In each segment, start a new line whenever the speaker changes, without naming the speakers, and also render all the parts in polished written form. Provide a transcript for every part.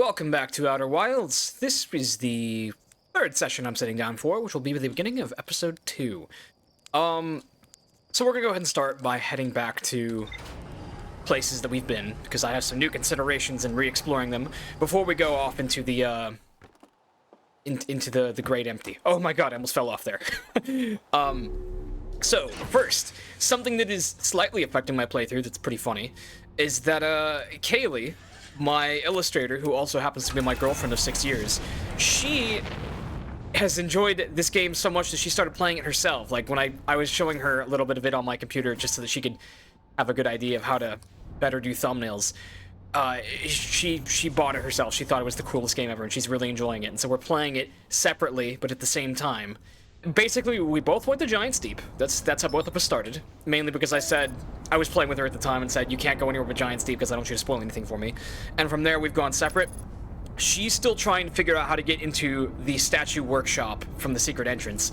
Welcome back to Outer Wilds. This is the third session I'm sitting down for, which will be the beginning of episode 2. So we're gonna go ahead and start by heading back to places that we've been, because I have some new considerations in re-exploring them before we go off into the into the Great Empty. Oh my god, I almost fell off there. So first, something that is slightly affecting my playthrough that's pretty funny is that Kaylee, my illustrator, who also happens to be my girlfriend of 6 years, she has enjoyed this game so much that she started playing it herself. Like, when I was showing her a little bit of it on my computer just so that she could have a good idea of how to better do thumbnails, she bought it herself. She thought it was the coolest game ever, and she's really enjoying it. And so we're playing it separately, but at the same time. Basically, we both went to Giant's Deep. That's how both of us started. Mainly because I was playing with her at the time and said, you can't go anywhere but Giant's Deep because I don't want you to spoil anything for me. And from there, we've gone separate. She's still trying to figure out how to get into the statue workshop from the secret entrance.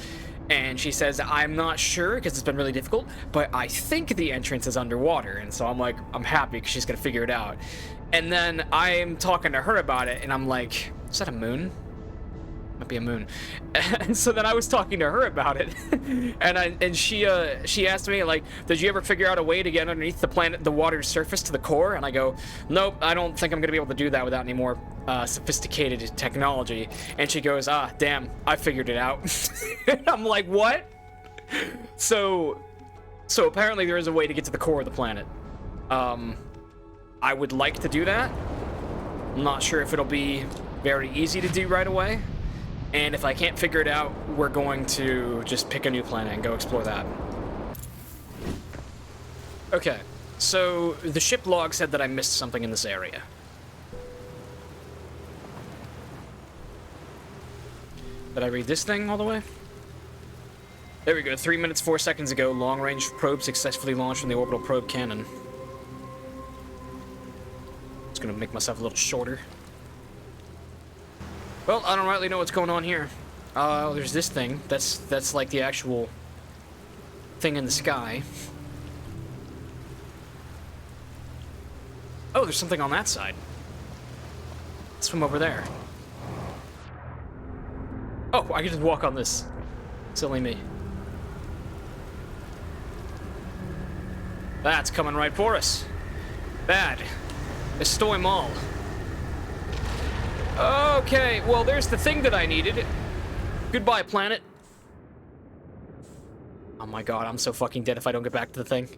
And she says, I'm not sure because it's been really difficult, but I think the entrance is underwater. And so I'm like, I'm happy because she's going to figure it out. And then I'm talking to her about it, and I'm like, is that a moon? Might be a moon. And so then I was talking to her about it, and she asked me, like, did you ever figure out a way to get underneath the water's surface to the core? And I go, nope, I don't think I'm gonna be able to do that without any more sophisticated technology. And she goes, ah, damn, I figured it out. I'm like, what? So apparently there is a way to get to the core of the planet. I would like to do that. I'm not sure if it'll be very easy to do right away. And if I can't figure it out, we're going to just pick a new planet and go explore that. Okay, so the ship log said that I missed something in this area. Did I read this thing all the way? There we go, 3 minutes 4 seconds ago, long-range probe successfully launched from the orbital probe cannon. Just gonna make myself a little shorter. Well, I don't rightly know what's going on here. There's this thing. That's like the actual thing in the sky. Oh, there's something on that side. Let's swim over there. Oh, I can just walk on this. Silly me. That's coming right for us. Bad. Estoy Mall. Okay, well, there's the thing that I needed. Goodbye, planet. Oh my god, I'm so fucking dead if I don't get back to the thing.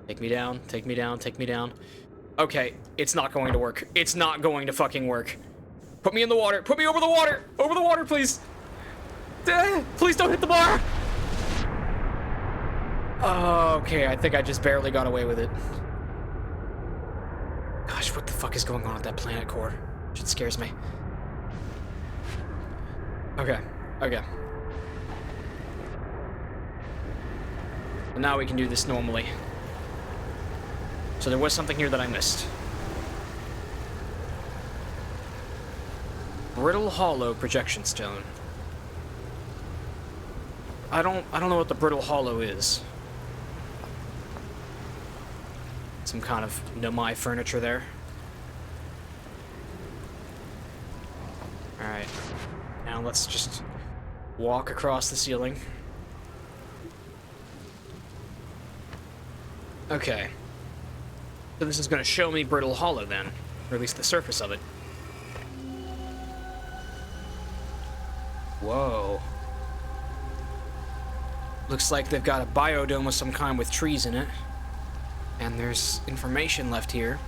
Take me down, take me down, take me down. Okay, it's not going to work. It's not going to fucking work. Put me in the water. Put me over the water. Over the water, please. Please don't hit the bar. Okay, I think I just barely got away with it. Gosh, what the fuck is going on at that planet core? Shit scares me. Okay. And now we can do this normally. So there was something here that I missed. Brittle hollow projection stone. I don't know what the brittle hollow is. Some kind of Nomai furniture there. Alright. Now let's just walk across the ceiling. Okay. So this is going to show me Brittle Hollow then. Or at least the surface of it. Whoa. Looks like they've got a biodome of some kind with trees in it. And there's information left here.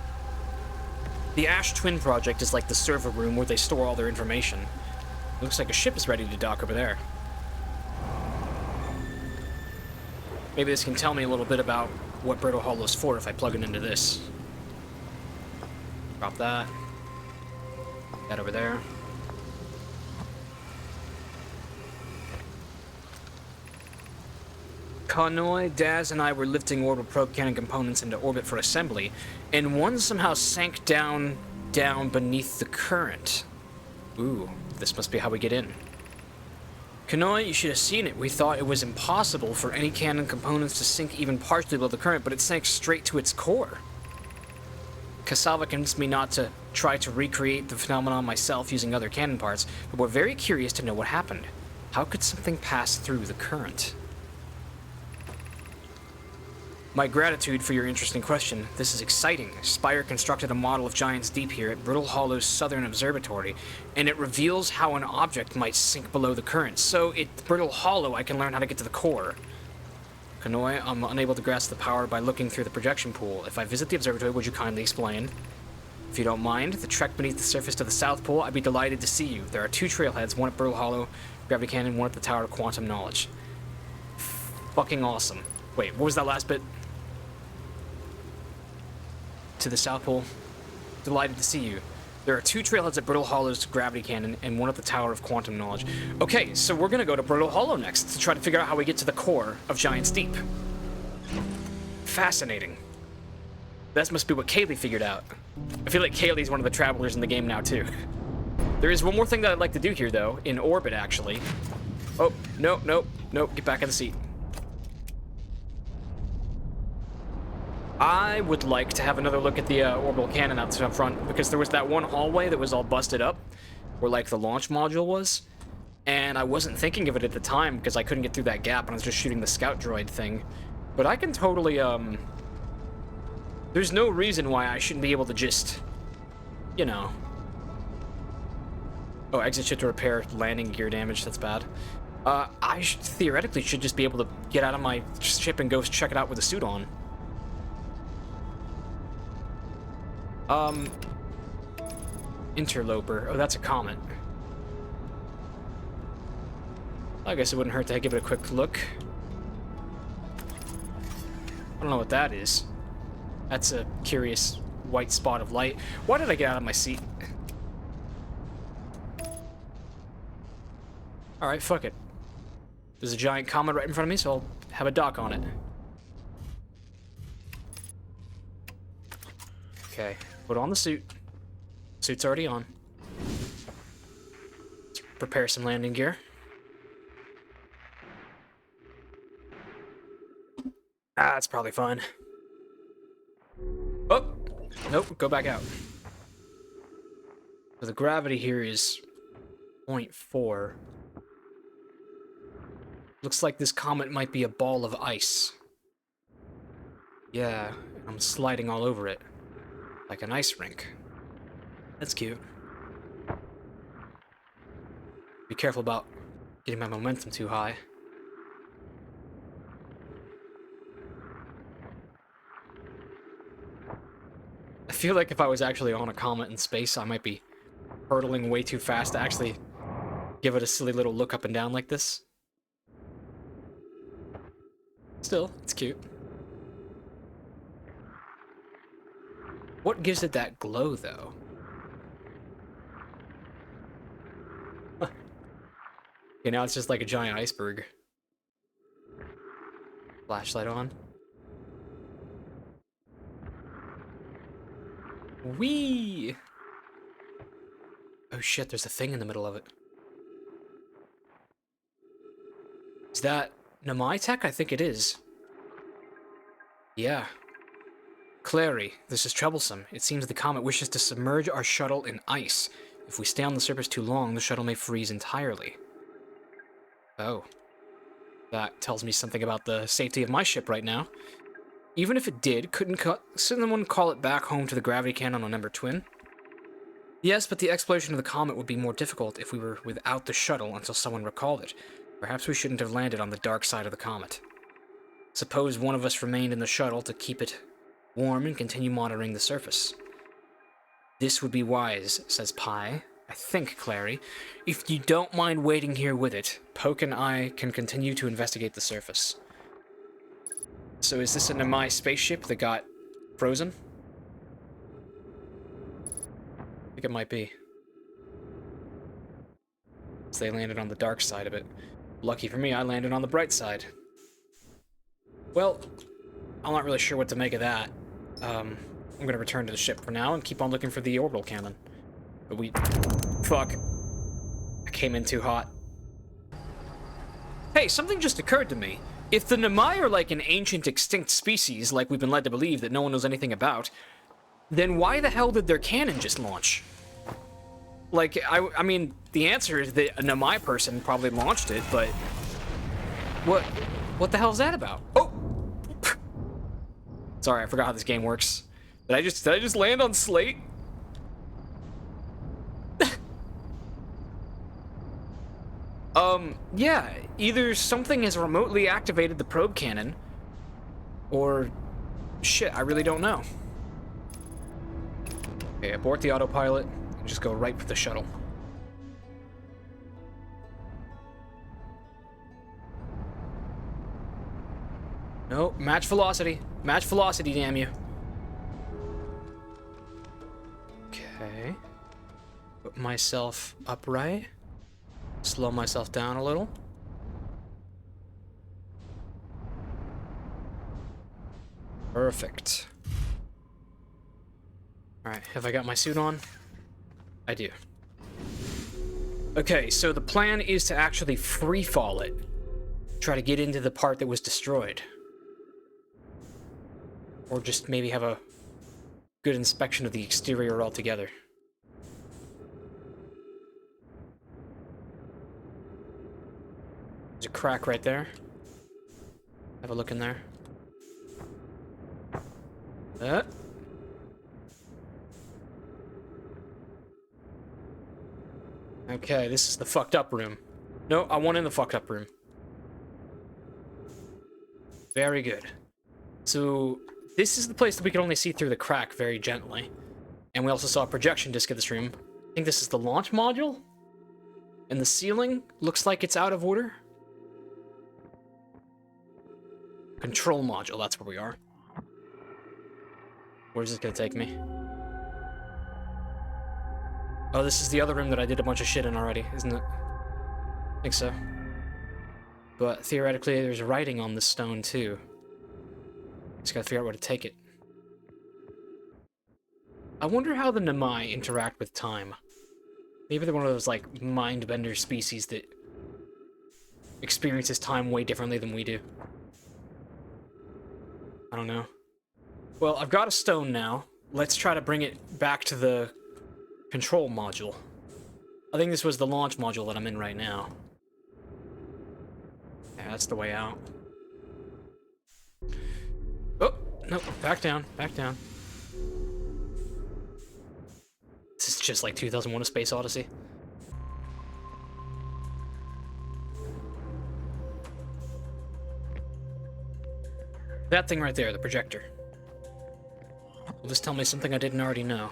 The Ash Twin Project is like the server room where they store all their information. Looks like a ship is ready to dock over there. Maybe this can tell me a little bit about what Brittle Hollow's for if I plug it into this. Drop that. That over there. Nomai, Daz, and I were lifting orbital probe cannon components into orbit for assembly, and one somehow sank down beneath the current. Ooh, this must be how we get in. Kanoi, you should have seen it. We thought it was impossible for any cannon components to sink even partially below the current, but it sank straight to its core. Cassava convinced me not to try to recreate the phenomenon myself using other cannon parts, but we're very curious to know what happened. How could something pass through the current? My gratitude for your interesting question. This is exciting. Spire constructed a model of Giant's Deep here at Brittle Hollow's southern observatory, and it reveals how an object might sink below the current. So at Brittle Hollow, I can learn how to get to the core. Kanoi, I'm unable to grasp the power by looking through the projection pool. If I visit the observatory, would you kindly explain? If you don't mind, the trek beneath the surface to the South Pole, I'd be delighted to see you. There are 2 trailheads, one at Brittle Hollow, Gravity Canyon, one at the Tower of Quantum Knowledge. Fucking awesome. Wait, what was that last bit? To the South Pole. Delighted to see you. There are 2 trailheads at Brittle Hollow's Gravity Canyon and one at the Tower of Quantum Knowledge. Okay, so we're gonna go to Brittle Hollow next to try to figure out how we get to the core of Giant's Deep. Fascinating. That must be what Kaylee figured out. I feel like Kaylee's one of the travelers in the game now, too. There is one more thing that I'd like to do here, though, in orbit, actually. Oh, no, no, no, get back in the seat. I would like to have another look at the orbital cannon out front, because there was that one hallway that was all busted up, where, like, the launch module was, and I wasn't thinking of it at the time, because I couldn't get through that gap, and I was just shooting the scout droid thing. But I can totally, there's no reason why I shouldn't be able to just, you know... Oh, exit ship to repair landing gear damage, that's bad. Theoretically should just be able to get out of my ship and go check it out with a suit on. Interloper. Oh, that's a comet. I guess it wouldn't hurt to give it a quick look. I don't know what that is. That's a curious white spot of light. Why did I get out of my seat? Alright, fuck it. There's a giant comet right in front of me, so I'll have a dock on it. Okay, put on the suit. Suit's already on. Let's prepare some landing gear. Ah, that's probably fine. Oh! Nope, go back out. So the gravity here is 0.4. Looks like this comet might be a ball of ice. Yeah, I'm sliding all over it. Like an ice rink. That's cute. Be careful about getting my momentum too high. I feel like if I was actually on a comet in space, I might be hurtling way too fast to actually give it a silly little look up and down like this. Still, it's cute. What gives it that glow, though? Okay, now it's just like a giant iceberg. Flashlight on. Whee! Oh shit, there's a thing in the middle of it. Is that Nomai tech? I think it is. Yeah. Clary, this is troublesome. It seems the comet wishes to submerge our shuttle in ice. If we stay on the surface too long, the shuttle may freeze entirely. Oh. That tells me something about the safety of my ship right now. Even if it did, couldn't someone call it back home to the gravity cannon on number twin? Yes, but the exploration of the comet would be more difficult if we were without the shuttle until someone recalled it. Perhaps we shouldn't have landed on the dark side of the comet. Suppose one of us remained in the shuttle to keep it warm and continue monitoring the surface. This would be wise, says Pi. I think, Clary. If you don't mind waiting here with it, Poke and I can continue to investigate the surface. So is this a Nomai spaceship that got frozen? I think it might be. So they landed on the dark side of it. Lucky for me, I landed on the bright side. Well, I'm not really sure what to make of that. I'm gonna return to the ship for now and keep on looking for the orbital cannon. But fuck. I came in too hot. Hey, something just occurred to me. If the Nomai are like an ancient extinct species, like we've been led to believe that no one knows anything about, then why the hell did their cannon just launch? Like, I mean, the answer is that a Nomai person probably launched it, but... What the hell is that about? Oh! Sorry, I forgot how this game works. Did I just land on slate? Yeah, either something has remotely activated the probe cannon, or shit, I really don't know. Okay, abort the autopilot and just go right for the shuttle. No, match velocity. Match velocity, damn you. Okay. Put myself upright. Slow myself down a little. Perfect. Alright, have I got my suit on? I do. Okay, so the plan is to actually free-fall it. Try to get into the part that was destroyed. Or just maybe have a good inspection of the exterior altogether. There's a crack right there. Have a look in there. Okay, this is the fucked up room. No, I want in the fucked up room. Very good. So, this is the place that we can only see through the crack very gently. And we also saw a projection disc in this room. I think this is the launch module? And the ceiling looks like it's out of order. Control module, that's where we are. Where's this gonna take me? Oh, this is the other room that I did a bunch of shit in already, isn't it? I think so. But theoretically, there's writing on this stone, too. Just gotta figure out where to take it. I wonder how the Nomai interact with time. Maybe they're one of those, like, mind-bender species that experiences time way differently than we do. I don't know. Well, I've got a stone now. Let's try to bring it back to the control module. I think this was the launch module that I'm in right now. Yeah, that's the way out. Oh, no, back down, back down. This is just like 2001: A Space Odyssey. That thing right there, the projector. Will this tell me something I didn't already know?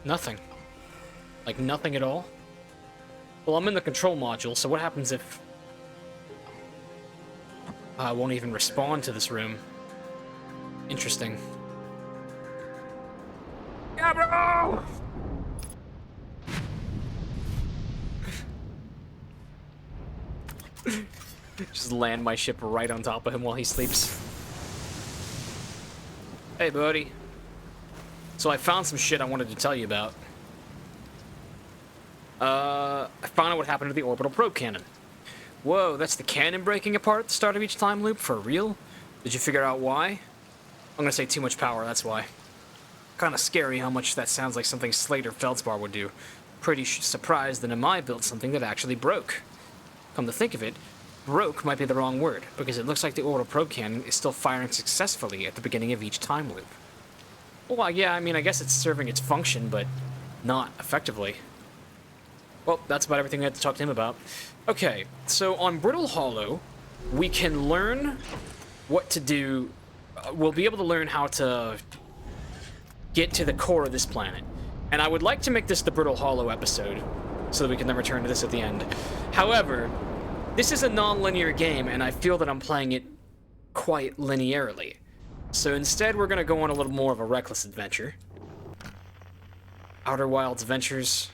Nothing. Like, nothing at all? Well, I'm in the control module, so what happens if I won't even respond to this room? Interesting. Yeah, bro! Just land my ship right on top of him while he sleeps. Hey, buddy. So I found some shit I wanted to tell you about. I found out what happened to the orbital probe cannon. Whoa, that's the cannon breaking apart at the start of each time loop? For real? Did you figure out why? I'm gonna say too much power, that's why. Kinda scary how much that sounds like something Slate or Feldspar would do. Pretty surprised that Nomai built something that actually broke. Come to think of it, broke might be the wrong word, because it looks like the orbital probe cannon is still firing successfully at the beginning of each time loop. Well, yeah, I mean, I guess it's serving its function, but not effectively. Well, that's about everything I had to talk to him about. Okay, so on Brittle Hollow, we can learn what to do. We'll be able to learn how to get to the core of this planet. And I would like to make this the Brittle Hollow episode, so that we can then return to this at the end. However, this is a non-linear game, and I feel that I'm playing it quite linearly. So instead, we're gonna go on a little more of a reckless adventure. Outer Wilds Ventures.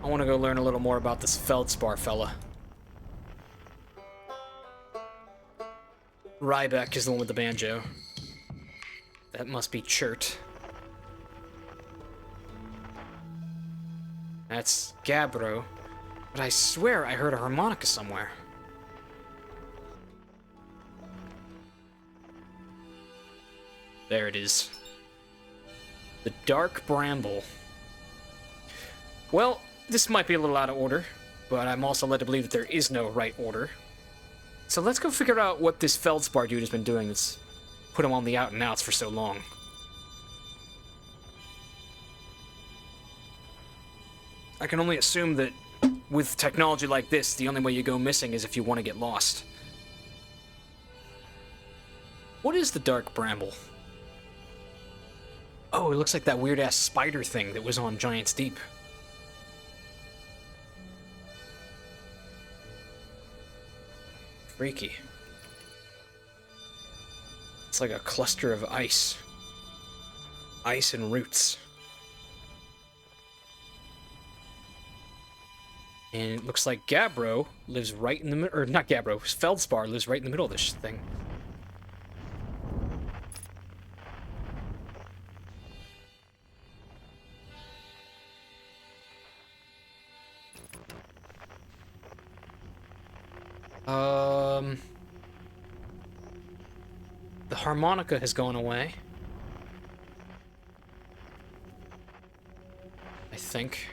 I want to go learn a little more about this Feldspar fella. Riebeck is the one with the banjo. That must be Chert. That's Gabbro. But I swear I heard a harmonica somewhere. There it is. The Dark Bramble. Well, this might be a little out of order, but I'm also led to believe that there is no right order. So let's go figure out what this Feldspar dude has been doing that's put him on the out and outs for so long. I can only assume that with technology like this, the only way you go missing is if you want to get lost. What is the Dark Bramble? Oh, it looks like that weird-ass spider thing that was on Giant's Deep. Freaky. It's like a cluster of ice. Ice and roots. And it looks like Gabbro lives right in the middle, or not Gabbro, Feldspar lives right in the middle of this thing. The harmonica has gone away. I think.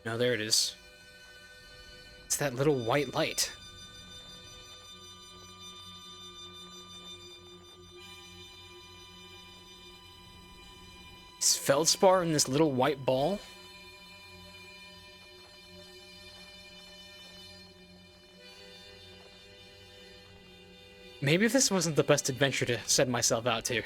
No, there it is. It's that little white light. Is Feldspar in this little white ball? Maybe this wasn't the best adventure to send myself out to.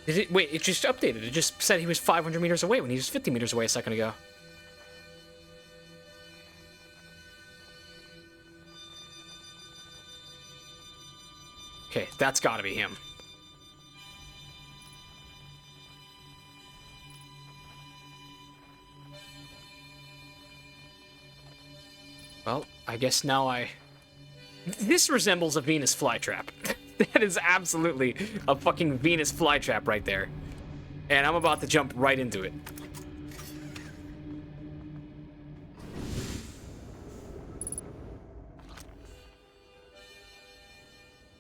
Did it? Wait, it just updated. It just said he was 500 meters away when he was 50 meters away a second ago. Okay, that's gotta be him. Well, I guess now This resembles a Venus flytrap. That is absolutely a fucking Venus flytrap right there. And I'm about to jump right into it.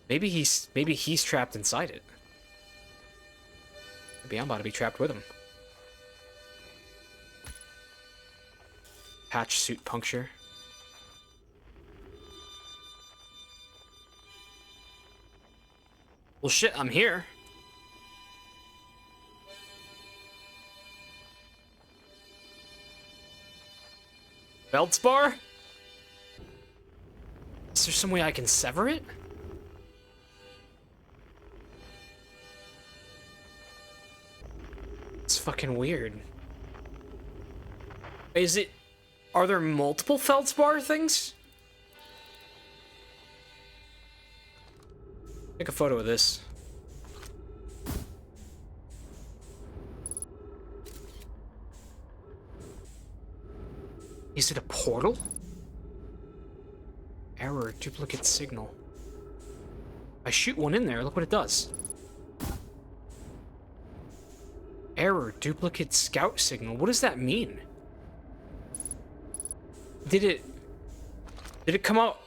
Maybe he's trapped inside it. Maybe I'm about to be trapped with him. Patch suit puncture. Well, shit, I'm here. Feldspar? Is there some way I can sever it? It's fucking weird. Are there multiple Feldspar things? Take a photo of this. Is it a portal? Error, duplicate signal. I shoot one in there, look what it does. Error, duplicate scout signal. What does that mean? Did it come out?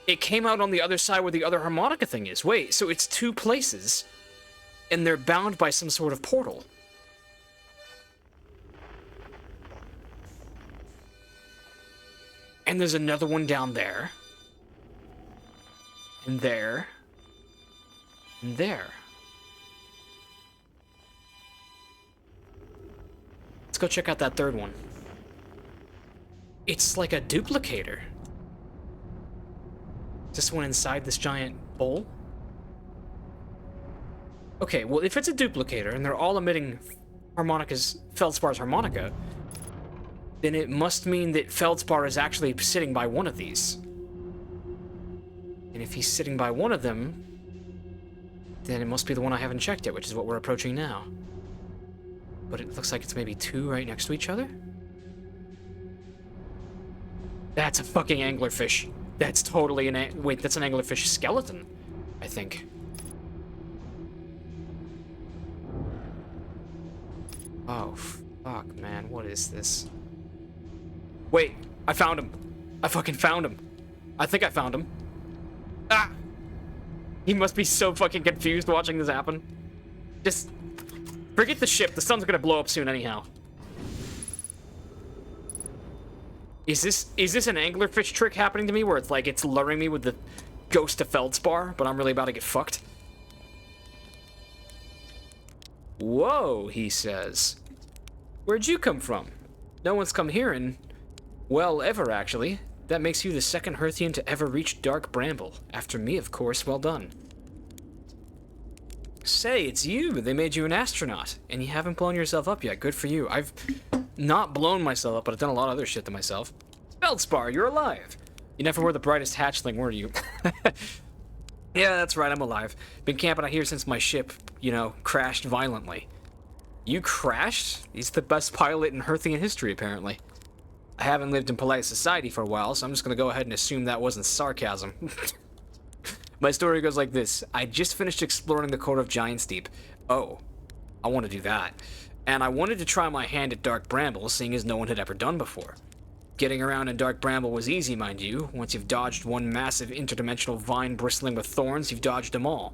It came out on the other side where the other harmonica thing is. Wait, so it's two places, and they're bound by some sort of portal. And there's another one down there. And there. And there. Let's go check out that third one. It's like a duplicator. Is this one inside this giant bowl? Okay, well, if it's a duplicator and they're all emitting Feldspar's harmonica, then it must mean that Feldspar is actually sitting by one of these. And if he's sitting by one of them, then it must be the one I haven't checked yet, which is what we're approaching now. But it looks like it's maybe two right next to each other? That's a fucking anglerfish. That's totally an wait, that's an anglerfish skeleton, I think. Oh, fuck, man. What is this? Wait, I found him. I fucking found him. I think I found him. Ah! He must be so fucking confused watching this happen. Just forget the ship. The sun's gonna blow up soon anyhow. Is this an anglerfish trick happening to me where it's like it's luring me with the ghost of Feldspar, but I'm really about to get fucked? Whoa, he says. Where'd you come from? No one's come here in, well, ever actually. That makes you the second Hearthian to ever reach Dark Bramble. After me, of course. Well done. Say, it's you. They made you an astronaut, and you haven't blown yourself up yet. Good for you. I've not blown myself up, but I've done a lot of other shit to myself. Feldspar, you're alive. You never were the brightest hatchling, were you? Yeah, that's right, I'm alive. Been camping out here since my ship, you know, crashed violently. You crashed? He's the best pilot in Hearthian history, apparently. I haven't lived in polite society for a while, so I'm just gonna go ahead and assume that wasn't sarcasm. My story goes like this. I just finished exploring the core of Giant's Deep. Oh, I want to do that. And I wanted to try my hand at Dark Bramble, seeing as no one had ever done before. Getting around in Dark Bramble was easy, mind you. Once you've dodged one massive interdimensional vine bristling with thorns, you've dodged them all.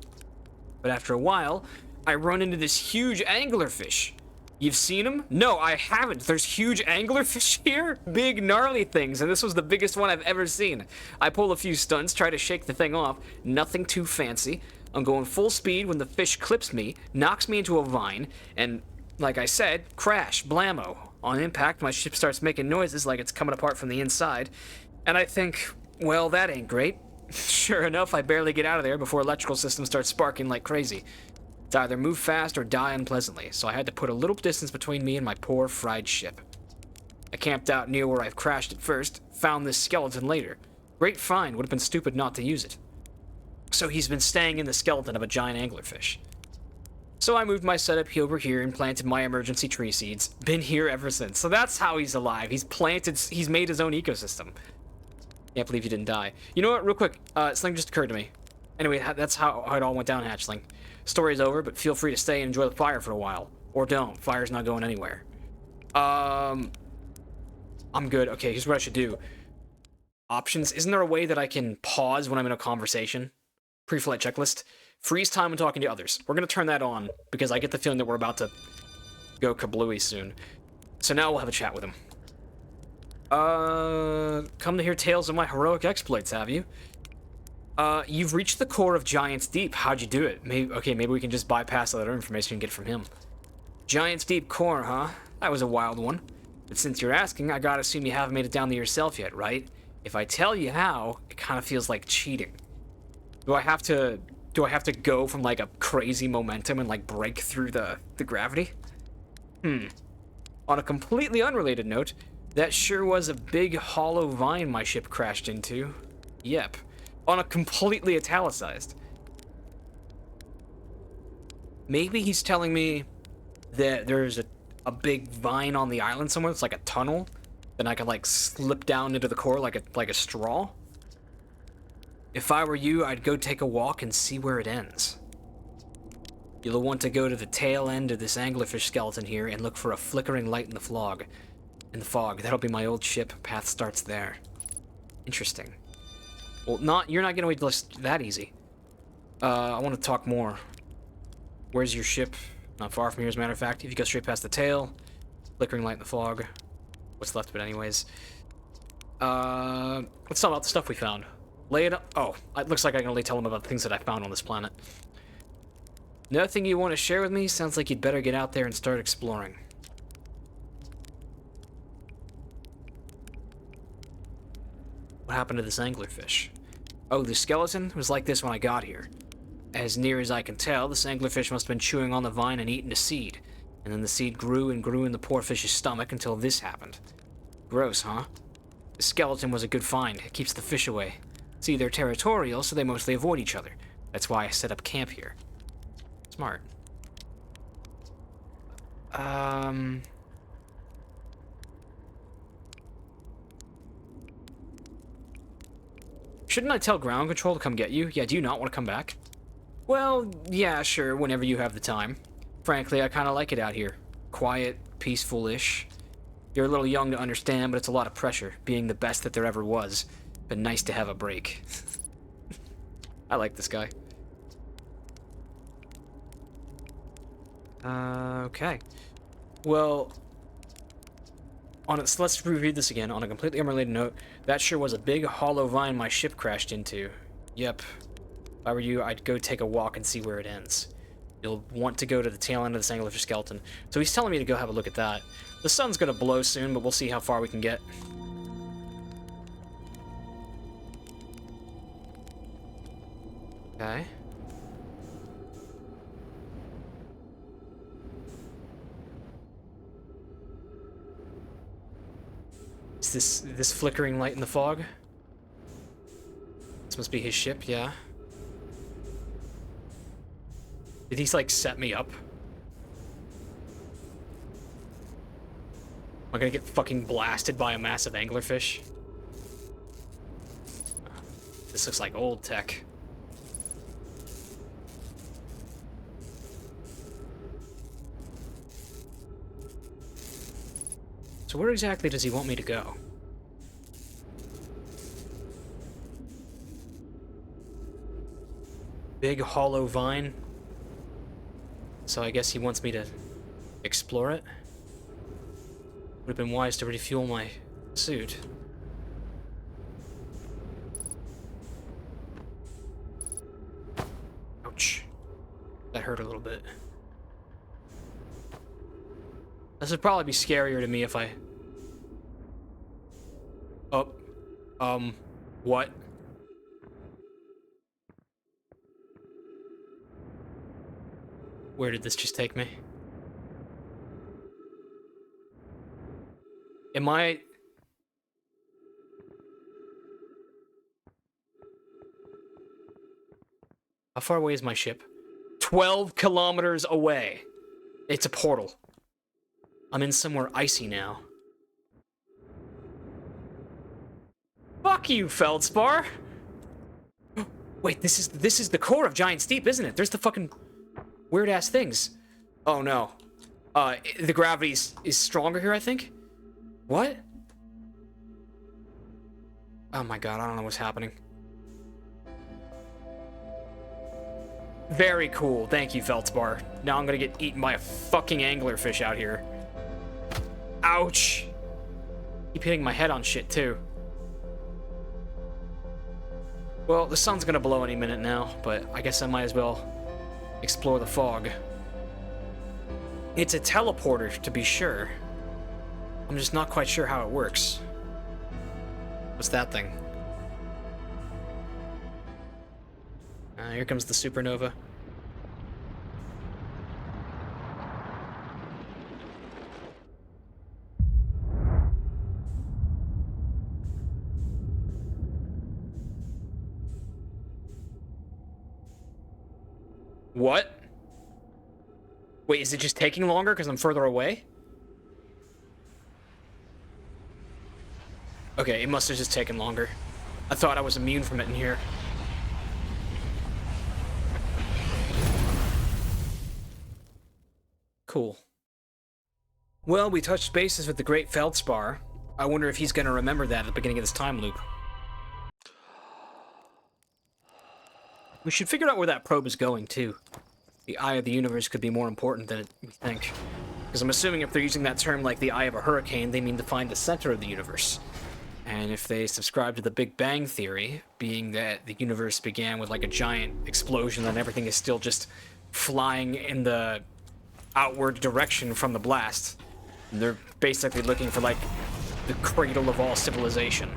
But after a while, I run into this huge anglerfish. You've seen him? No, I haven't. There's huge anglerfish here? Big, gnarly things, and this was the biggest one I've ever seen. I pull a few stunts, try to shake the thing off. Nothing too fancy. I'm going full speed when the fish clips me, knocks me into a vine, and, like I said, crash, blammo. On impact, my ship starts making noises like it's coming apart from the inside, and I think, well, that ain't great. Sure enough, I barely get out of there before electrical systems start sparking like crazy. It's either move fast or die unpleasantly, so I had to put a little distance between me and my poor fried ship. I camped out near where I've crashed at first, found this skeleton later. Great find, would have been stupid not to use it. So he's been staying in the skeleton of a giant anglerfish. So I moved my setup over here and planted my emergency tree seeds. Been here ever since. So that's how he's alive. He's made his own ecosystem. Can't believe he didn't die. You know what, real quick, something just occurred to me. Anyway, that's how it all went down, hatchling. Story's over, but feel free to stay and enjoy the fire for a while. Or don't. Fire's not going anywhere. I'm good. Okay, here's what I should do. Options. Isn't there a way that I can pause when I'm in a conversation? Pre-flight checklist. Freeze time when talking to others. We're going to turn that on, because I get the feeling that we're about to go kablooey soon. So now we'll have a chat with him. Come to hear tales of my heroic exploits, have you? You've reached the core of Giant's Deep. How'd you do it? Maybe we can just bypass that other information and get from him. Giant's Deep core, huh? That was a wild one. But since you're asking, I gotta assume you haven't made it down there yourself yet, right? If I tell you how, it kind of feels like cheating. Do I have to go from like a crazy momentum and like break through the gravity? On a completely unrelated note, that sure was a big hollow vine my ship crashed into. Yep. On a completely italicized. Maybe he's telling me that there's a big vine on the island somewhere. It's like a tunnel. Then I could like slip down into the core like a straw. If I were you, I'd go take a walk and see where it ends. You'll want to go to the tail end of this anglerfish skeleton here and look for a flickering light in the fog. That'll be my old ship. Path starts there. Interesting. Well, you're not getting away just that easy. I want to talk more. Where's your ship? Not far from here, as a matter of fact. If you go straight past the tail, flickering light in the fog. What's left of it, anyways. Let's talk about the stuff we found. Lay it up. Oh, it looks like I can only tell them about the things that I found on this planet. Nothing you want to share with me? Sounds like you'd better get out there and start exploring. What happened to this anglerfish? Oh, the skeleton was like this when I got here. As near as I can tell, this anglerfish must have been chewing on the vine and eating a seed. And then the seed grew and grew in the poor fish's stomach until this happened. Gross, huh? The skeleton was a good find. It keeps the fish away. See, they're territorial, so they mostly avoid each other. That's why I set up camp here. Smart. Shouldn't I tell ground control to come get you? Yeah, do you not want to come back? Well, yeah, sure, whenever you have the time. Frankly, I kind of like it out here. Quiet, peaceful-ish. You're a little young to understand, but it's a lot of pressure, being the best that there ever was. But nice to have a break. I like this guy. Okay. Well, so let's reread this again. On a completely unrelated note, that sure was a big hollow vine my ship crashed into. Yep. If I were you, I'd go take a walk and see where it ends. You'll want to go to the tail end of this anglerfish skeleton. So he's telling me to go have a look at that. The sun's gonna blow soon, but we'll see how far we can get. Okay. Is this flickering light in the fog? This must be his ship, yeah. Did he, like, set me up? Am I gonna get fucking blasted by a massive anglerfish? This looks like old tech. So where exactly does he want me to go? Big hollow vine. So I guess he wants me to explore it. Would have been wise to refuel my suit. Ouch. That hurt a little bit. This would probably be scarier to me if I... Oh. What? Where did this just take me? Am I... How far away is my ship? 12 kilometers away. It's a portal. I'm in somewhere icy now. Fuck you, Feldspar! Wait, this is the core of Giant Steep, isn't it? There's the fucking weird-ass things. Oh, no. The gravity is stronger here, I think? What? Oh my god, I don't know what's happening. Very cool. Thank you, Feldspar. Now I'm gonna get eaten by a fucking anglerfish out here. Ouch! Keep hitting my head on shit, too. Well, the sun's gonna blow any minute now, but I guess I might as well explore the fog. It's a teleporter, to be sure. I'm just not quite sure how it works. What's that thing? Here comes the supernova. What? Wait, is it just taking longer because I'm further away? Okay, it must have just taken longer. I thought I was immune from it in here. Cool. Well, we touched bases with the great Feldspar. I wonder if he's gonna remember that at the beginning of this time loop. We should figure out where that probe is going, too. The eye of the universe could be more important than we think. Because I'm assuming if they're using that term like the eye of a hurricane, they mean to find the center of the universe. And if they subscribe to the Big Bang Theory, being that the universe began with like a giant explosion and everything is still just flying in the outward direction from the blast, they're basically looking for like the cradle of all civilization,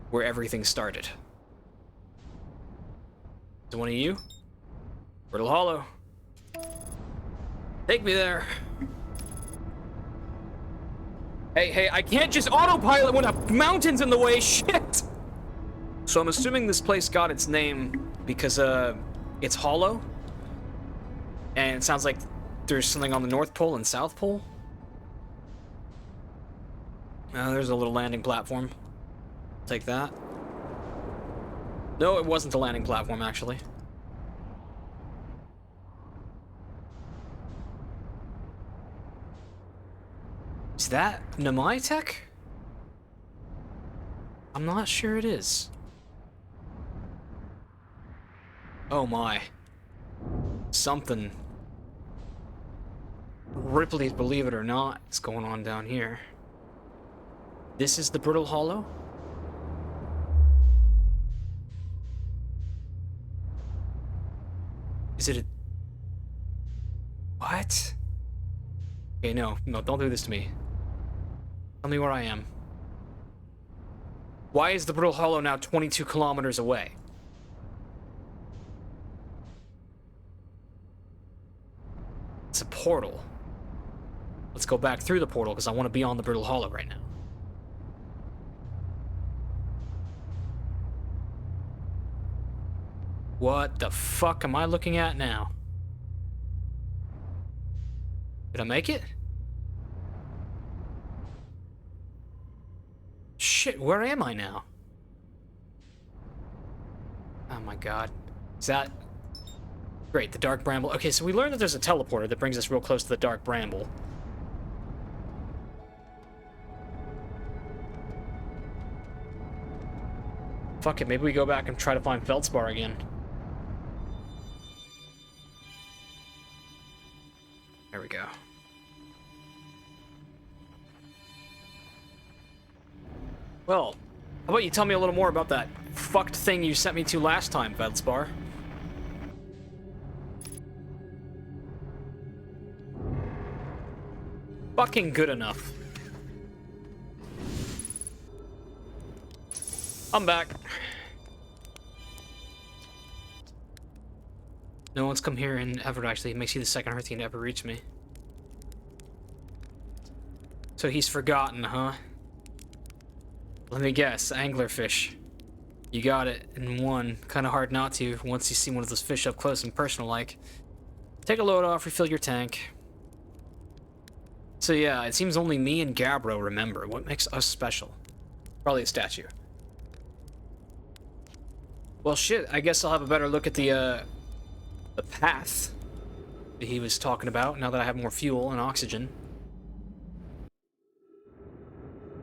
where everything started. Is one of you? Brittle Hollow. Take me there. Hey, I can't just autopilot when a mountain's in the way, shit! So I'm assuming this place got its name because, it's hollow? And it sounds like there's something on the North Pole and South Pole? There's a little landing platform. Take that. No, it wasn't a landing platform, actually. Is that Nomai tech? I'm not sure it is. Oh my. Something. Ripley's, believe it or not, is going on down here. This is the Brittle Hollow? Is it a... What? Okay, no, don't do this to me. Tell me where I am. Why is the Brittle Hollow now 22 kilometers away? It's a portal. Let's go back through the portal, because I want to be on the Brittle Hollow right now. What the fuck am I looking at now? Did I make it? Shit, where am I now? Oh my god. Is that... Great, the Dark Bramble. Okay, so we learned that there's a teleporter that brings us real close to the Dark Bramble. Fuck it, maybe we go back and try to find Feldspar again. There we go. Well, how about you tell me a little more about that fucked thing you sent me to last time, Feldspar? Fucking good enough. I'm back. No one's come here and ever actually. It makes you the second Earthian to ever reach me. So he's forgotten, huh? Let me guess, anglerfish. You got it in one. Kind of hard not to once you see one of those fish up close and personal like. Take a load off, refill your tank. So yeah, it seems only me and Gabbro remember. What makes us special? Probably a statue. Well shit, I guess I'll have a better look at the path that he was talking about now that I have more fuel and oxygen.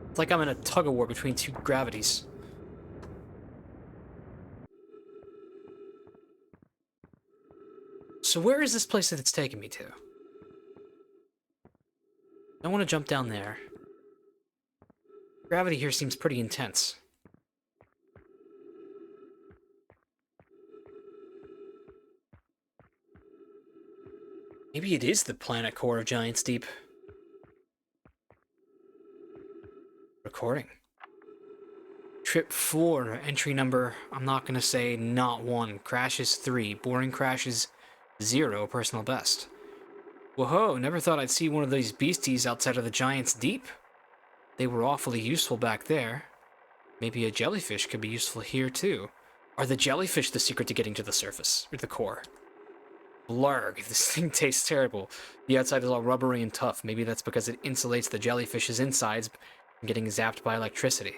It's like I'm in a tug-of-war between two gravities. So where is this place that it's taking me to? I want to jump down there. Gravity here seems pretty intense. Maybe it is the planet core of Giants Deep. Recording. Trip 4, entry number, I'm not gonna say not 1, crashes 3, boring crashes 0, personal best. Whoa, never thought I'd see one of these beasties outside of the Giants Deep. They were awfully useful back there. Maybe a jellyfish could be useful here too. Are the jellyfish the secret to getting to the surface, or the core? Blarg, this thing tastes terrible. The outside is all rubbery and tough. Maybe that's because it insulates the jellyfish's insides from getting zapped by electricity.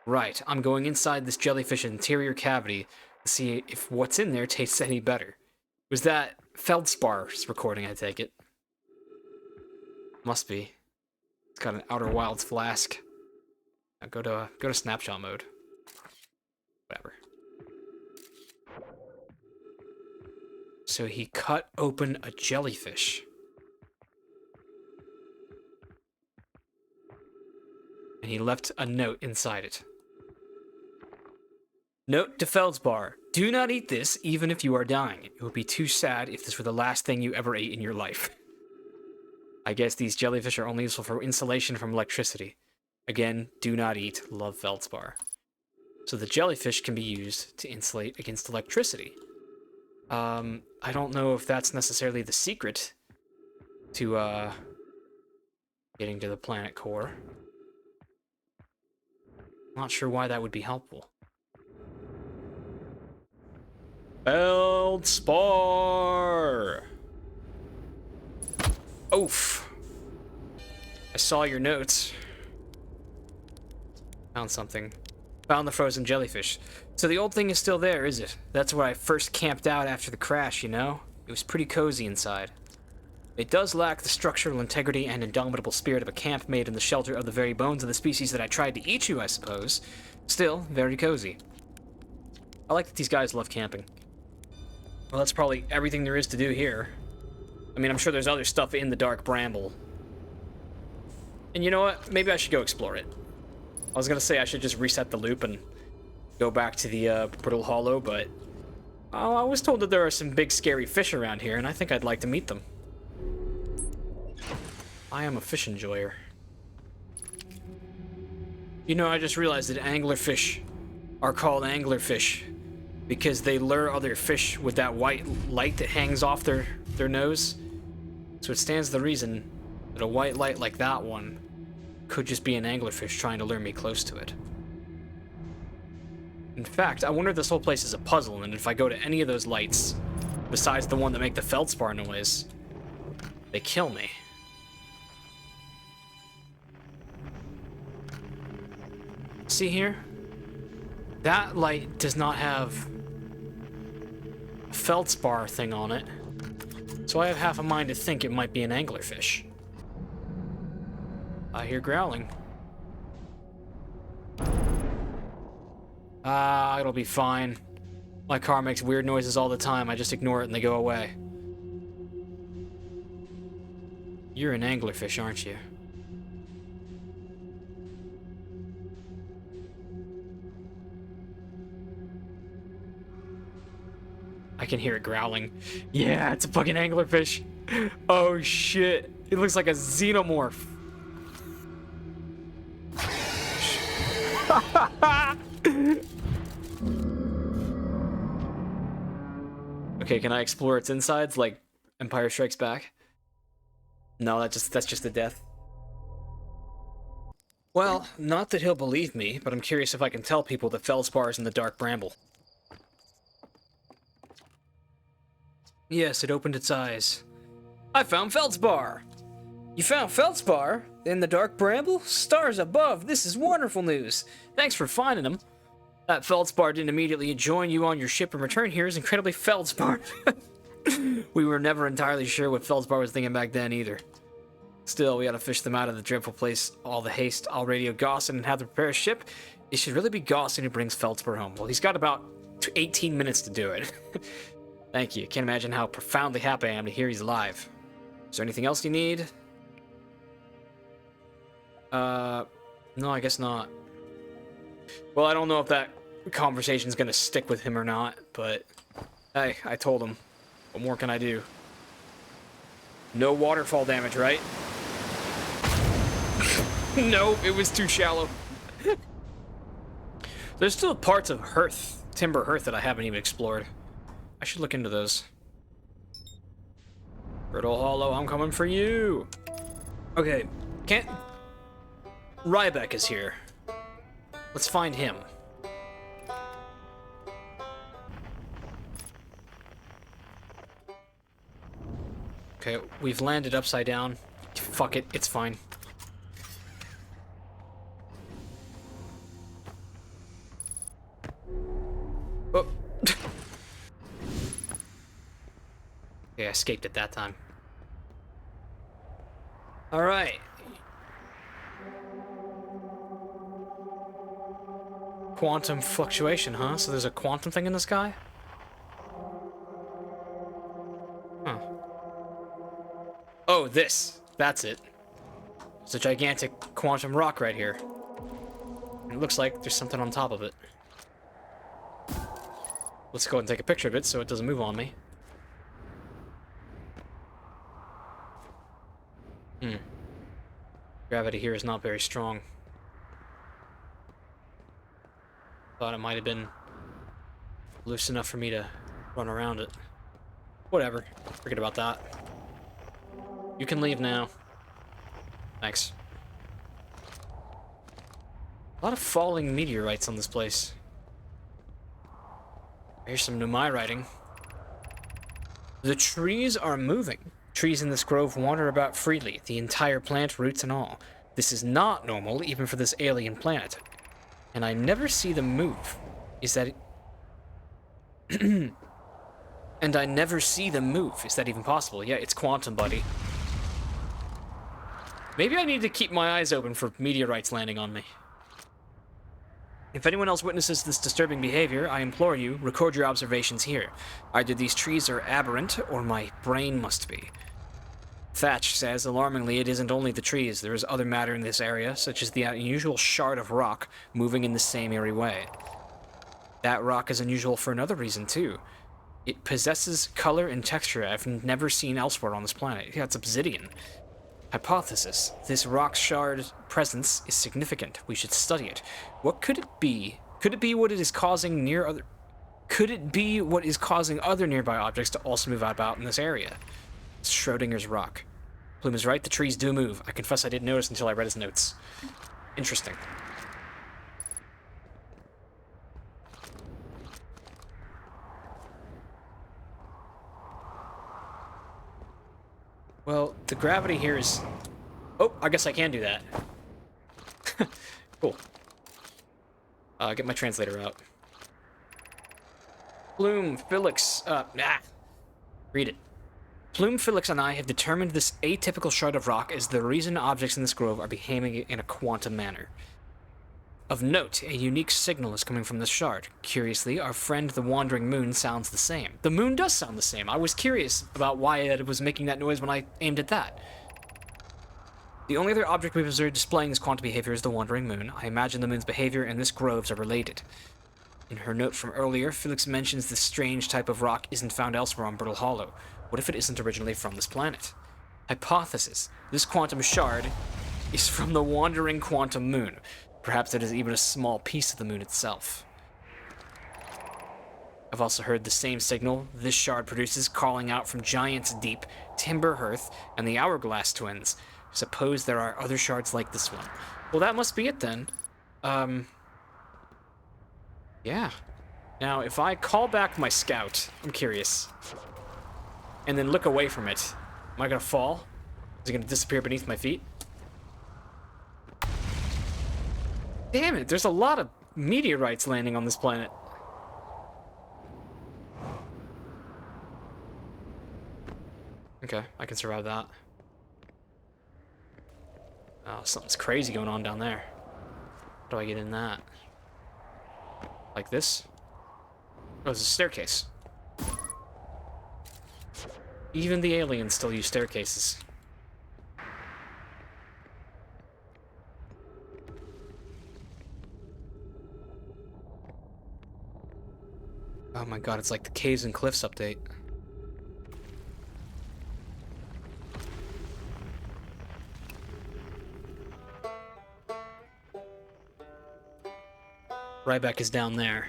Right, I'm going inside this jellyfish interior cavity to see if what's in there tastes any better. Was that Feldspar's recording, I take it? Must be. It's got an Outer Wilds flask. Now go to snapshot mode. Whatever. So he cut open a jellyfish. And he left a note inside it. Note to Feldspar, do not eat this even if you are dying. It would be too sad if this were the last thing you ever ate in your life. I guess these jellyfish are only useful for insulation from electricity. Again, do not eat, love Feldspar. So the jellyfish can be used to insulate against electricity. I don't know if that's necessarily the secret to, getting to the planet core. Not sure why that would be helpful. Feldspar! Oof. I saw your notes. Found something. Found the frozen jellyfish. So the old thing is still there, is it? That's where I first camped out after the crash, you know? It was pretty cozy inside. It does lack the structural integrity and indomitable spirit of a camp made in the shelter of the very bones of the species that I tried to eat you, I suppose. Still, very cozy. I like that these guys love camping. Well, that's probably everything there is to do here. I mean, I'm sure there's other stuff in the dark bramble. And you know what? Maybe I should go explore it. I was gonna say I should just reset the loop and go back to the Brittle Hollow, but I was told that there are some big scary fish around here, and I think I'd like to meet them. I am a fish enjoyer. You know, I just realized that anglerfish are called anglerfish because they lure other fish with that white light that hangs off their nose. So it stands to reason that a white light like that one could just be an anglerfish trying to lure me close to it. In fact, I wonder if this whole place is a puzzle, and if I go to any of those lights, besides the one that make the Feldspar noise, they kill me. See here? That light does not have a Feldspar thing on it, so I have half a mind to think it might be an anglerfish. I hear growling. Ah, it'll be fine. My car makes weird noises all the time. I just ignore it and they go away. You're an anglerfish, aren't you? I can hear it growling. Yeah, it's a fucking anglerfish. Oh shit. It looks like a xenomorph. Okay, can I explore its insides like Empire Strikes Back? No, that's just a death. Well, not that he'll believe me, but I'm curious if I can tell people that Feldspar is in the dark bramble. Yes, it opened its eyes. I found Feldspar! You found Feldspar? In the dark bramble? Stars above, this is wonderful news. Thanks for finding them. That Feldspar didn't immediately join you on your ship and return here is incredibly Feldspar. We were never entirely sure what Feldspar was thinking back then either. Still, we gotta fish them out of the dreadful place. All the haste, I'll radio Gossin and have to prepare a ship. It should really be Gossin who brings Feldspar home. Well, he's got about 18 minutes to do it. Thank you. Can't imagine how profoundly happy I am to hear he's alive. Is there anything else you need? No, I guess not. Well, I don't know if that conversation's gonna stick with him or not, but hey, I told him. What more can I do? No waterfall damage, right? No, it was too shallow. There's still parts of hearth, timber hearth, that I haven't even explored. I should look into those. Brittle Hollow, I'm coming for you. Okay, can't... Riebeck is here. Let's find him. Okay, we've landed upside down. Fuck it, it's fine. Oh. Okay, I escaped it that time. Alright. Quantum fluctuation, huh? So there's a quantum thing in the sky? Huh. Oh, this. That's it. It's a gigantic quantum rock right here. And it looks like there's something on top of it. Let's go ahead and take a picture of it so it doesn't move on me. Gravity here is not very strong. Thought it might have been loose enough for me to run around it. Whatever. Forget about that. You can leave now. Thanks. A lot of falling meteorites on this place. Here's some Nomai writing. The trees are moving. Trees in this grove wander about freely, the entire plant, roots and all. This is not normal, even for this alien planet. And I never see them move. Is that... And I never see them move. Is that even possible? Yeah, it's quantum, buddy. Maybe I need to keep my eyes open for meteorites landing on me. If anyone else witnesses this disturbing behavior, I implore you, record your observations here. Either these trees are aberrant, or my brain must be. Thatch says, alarmingly, it isn't only the trees. There is other matter in this area, such as the unusual shard of rock moving in the same eerie way. That rock is unusual for another reason, too. It possesses color and texture I've never seen elsewhere on this planet. Yeah, it's obsidian. Hypothesis. This rock shard presence is significant. We should study it. What could it be? Could it be what it is causing near other... Could it be what is causing other nearby objects to also move about in this area? It's Schrodinger's rock. Plume is right, the trees do move. I confess I didn't notice until I read his notes. Interesting. Well, the gravity here is... Oh, I guess I can do that. Cool. Get my translator out. Plume, Felix, read it. Plume, Felix, and I have determined this atypical shard of rock is the reason objects in this grove are behaving in a quantum manner. Of note, a unique signal is coming from this shard. Curiously, our friend the Wandering Moon sounds the same. The moon does sound the same. I was curious about why it was making that noise when I aimed at that. The only other object we've observed displaying this quantum behavior is the Wandering Moon. I imagine the moon's behavior and this groves are related. In her note from earlier, Felix mentions this strange type of rock isn't found elsewhere on Brittle Hollow. What if it isn't originally from this planet? Hypothesis. This quantum shard is from the Wandering Quantum Moon. Perhaps it is even a small piece of the moon itself. I've also heard the same signal this shard produces calling out from Giant's Deep, Timber Hearth, and the Hourglass Twins. Suppose there are other shards like this one. Well, that must be it then. Yeah. Now, if I call back my scout, I'm curious, and then look away from it, am I gonna fall? Is it gonna disappear beneath my feet? Damn it, there's a lot of meteorites landing on this planet. Okay, I can survive that. Oh, something's crazy going on down there. How do I get in that? Like this? Oh, it's a staircase. Even the aliens still use staircases. Oh my god, it's like the Caves and Cliffs update. Riebeck is down there.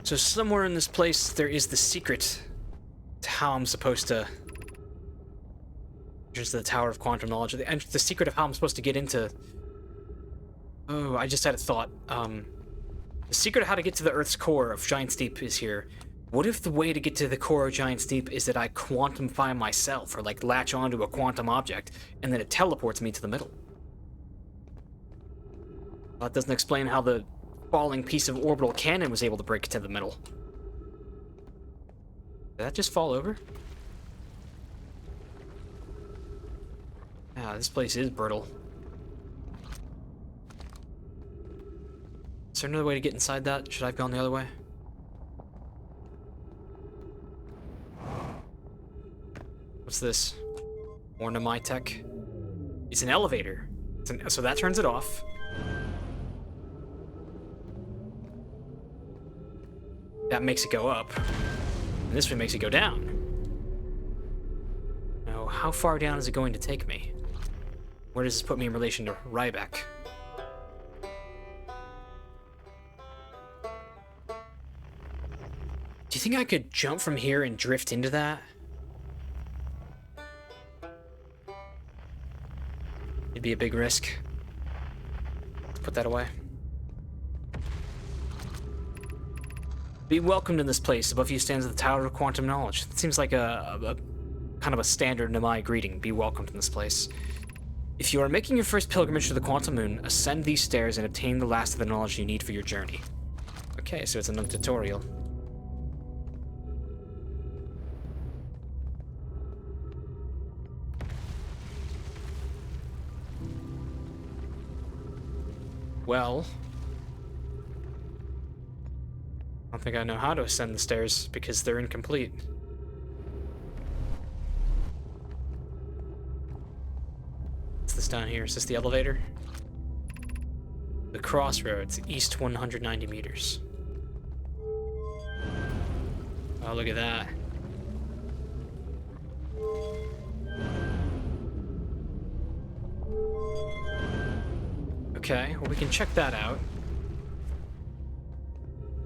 So somewhere in this place there is the secret to how I'm supposed to... Just the Tower of Quantum Knowledge. And the secret of how I'm supposed to get into... Oh, I just had a thought. The secret of how to get to the Earth's core of Giant's Deep is here. What if the way to get to the core of Giant's Deep is that I quantumify myself, or like latch onto a quantum object, and then it teleports me to the middle? That doesn't explain how the falling piece of orbital cannon was able to break to the middle. Did that just fall over? Ah, this place is brittle. Is there another way to get inside that? Should I have gone the other way? What's this? More Nomai tech. It's an elevator. So that turns it off. That makes it go up. And this one makes it go down. Now, how far down is it going to take me? Where does this put me in relation to Riebeck? Do you think I could jump from here and drift into that? It'd be a big risk. Let's put that away. Be welcomed in this place. Above you stands the Tower of Quantum Knowledge. It seems like a kind of a standard Nomai greeting. Be welcomed in this place. If you are making your first pilgrimage to the Quantum Moon, ascend these stairs and obtain the last of the knowledge you need for your journey. Okay, so it's another tutorial. Well, I don't think I know how to ascend the stairs because they're incomplete. What's this down here? Is this the elevator? The crossroads, east 190 meters. Oh, look at that. Okay, well, we can check that out.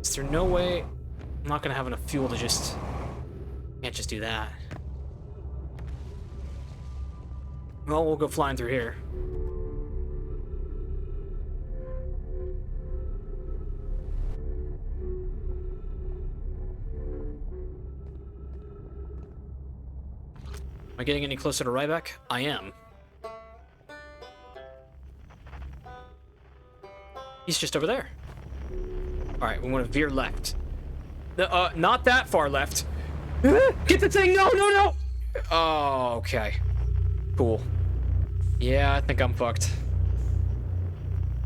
Is there no way... I'm not gonna have enough fuel to just... Can't just do that. Well, we'll go flying through here. Am I getting any closer to Riebeck? I am. He's just over there. Alright, we want to veer left. Not that far left. Get the thing! No, no, no! Oh, okay. Cool. Yeah, I think I'm fucked.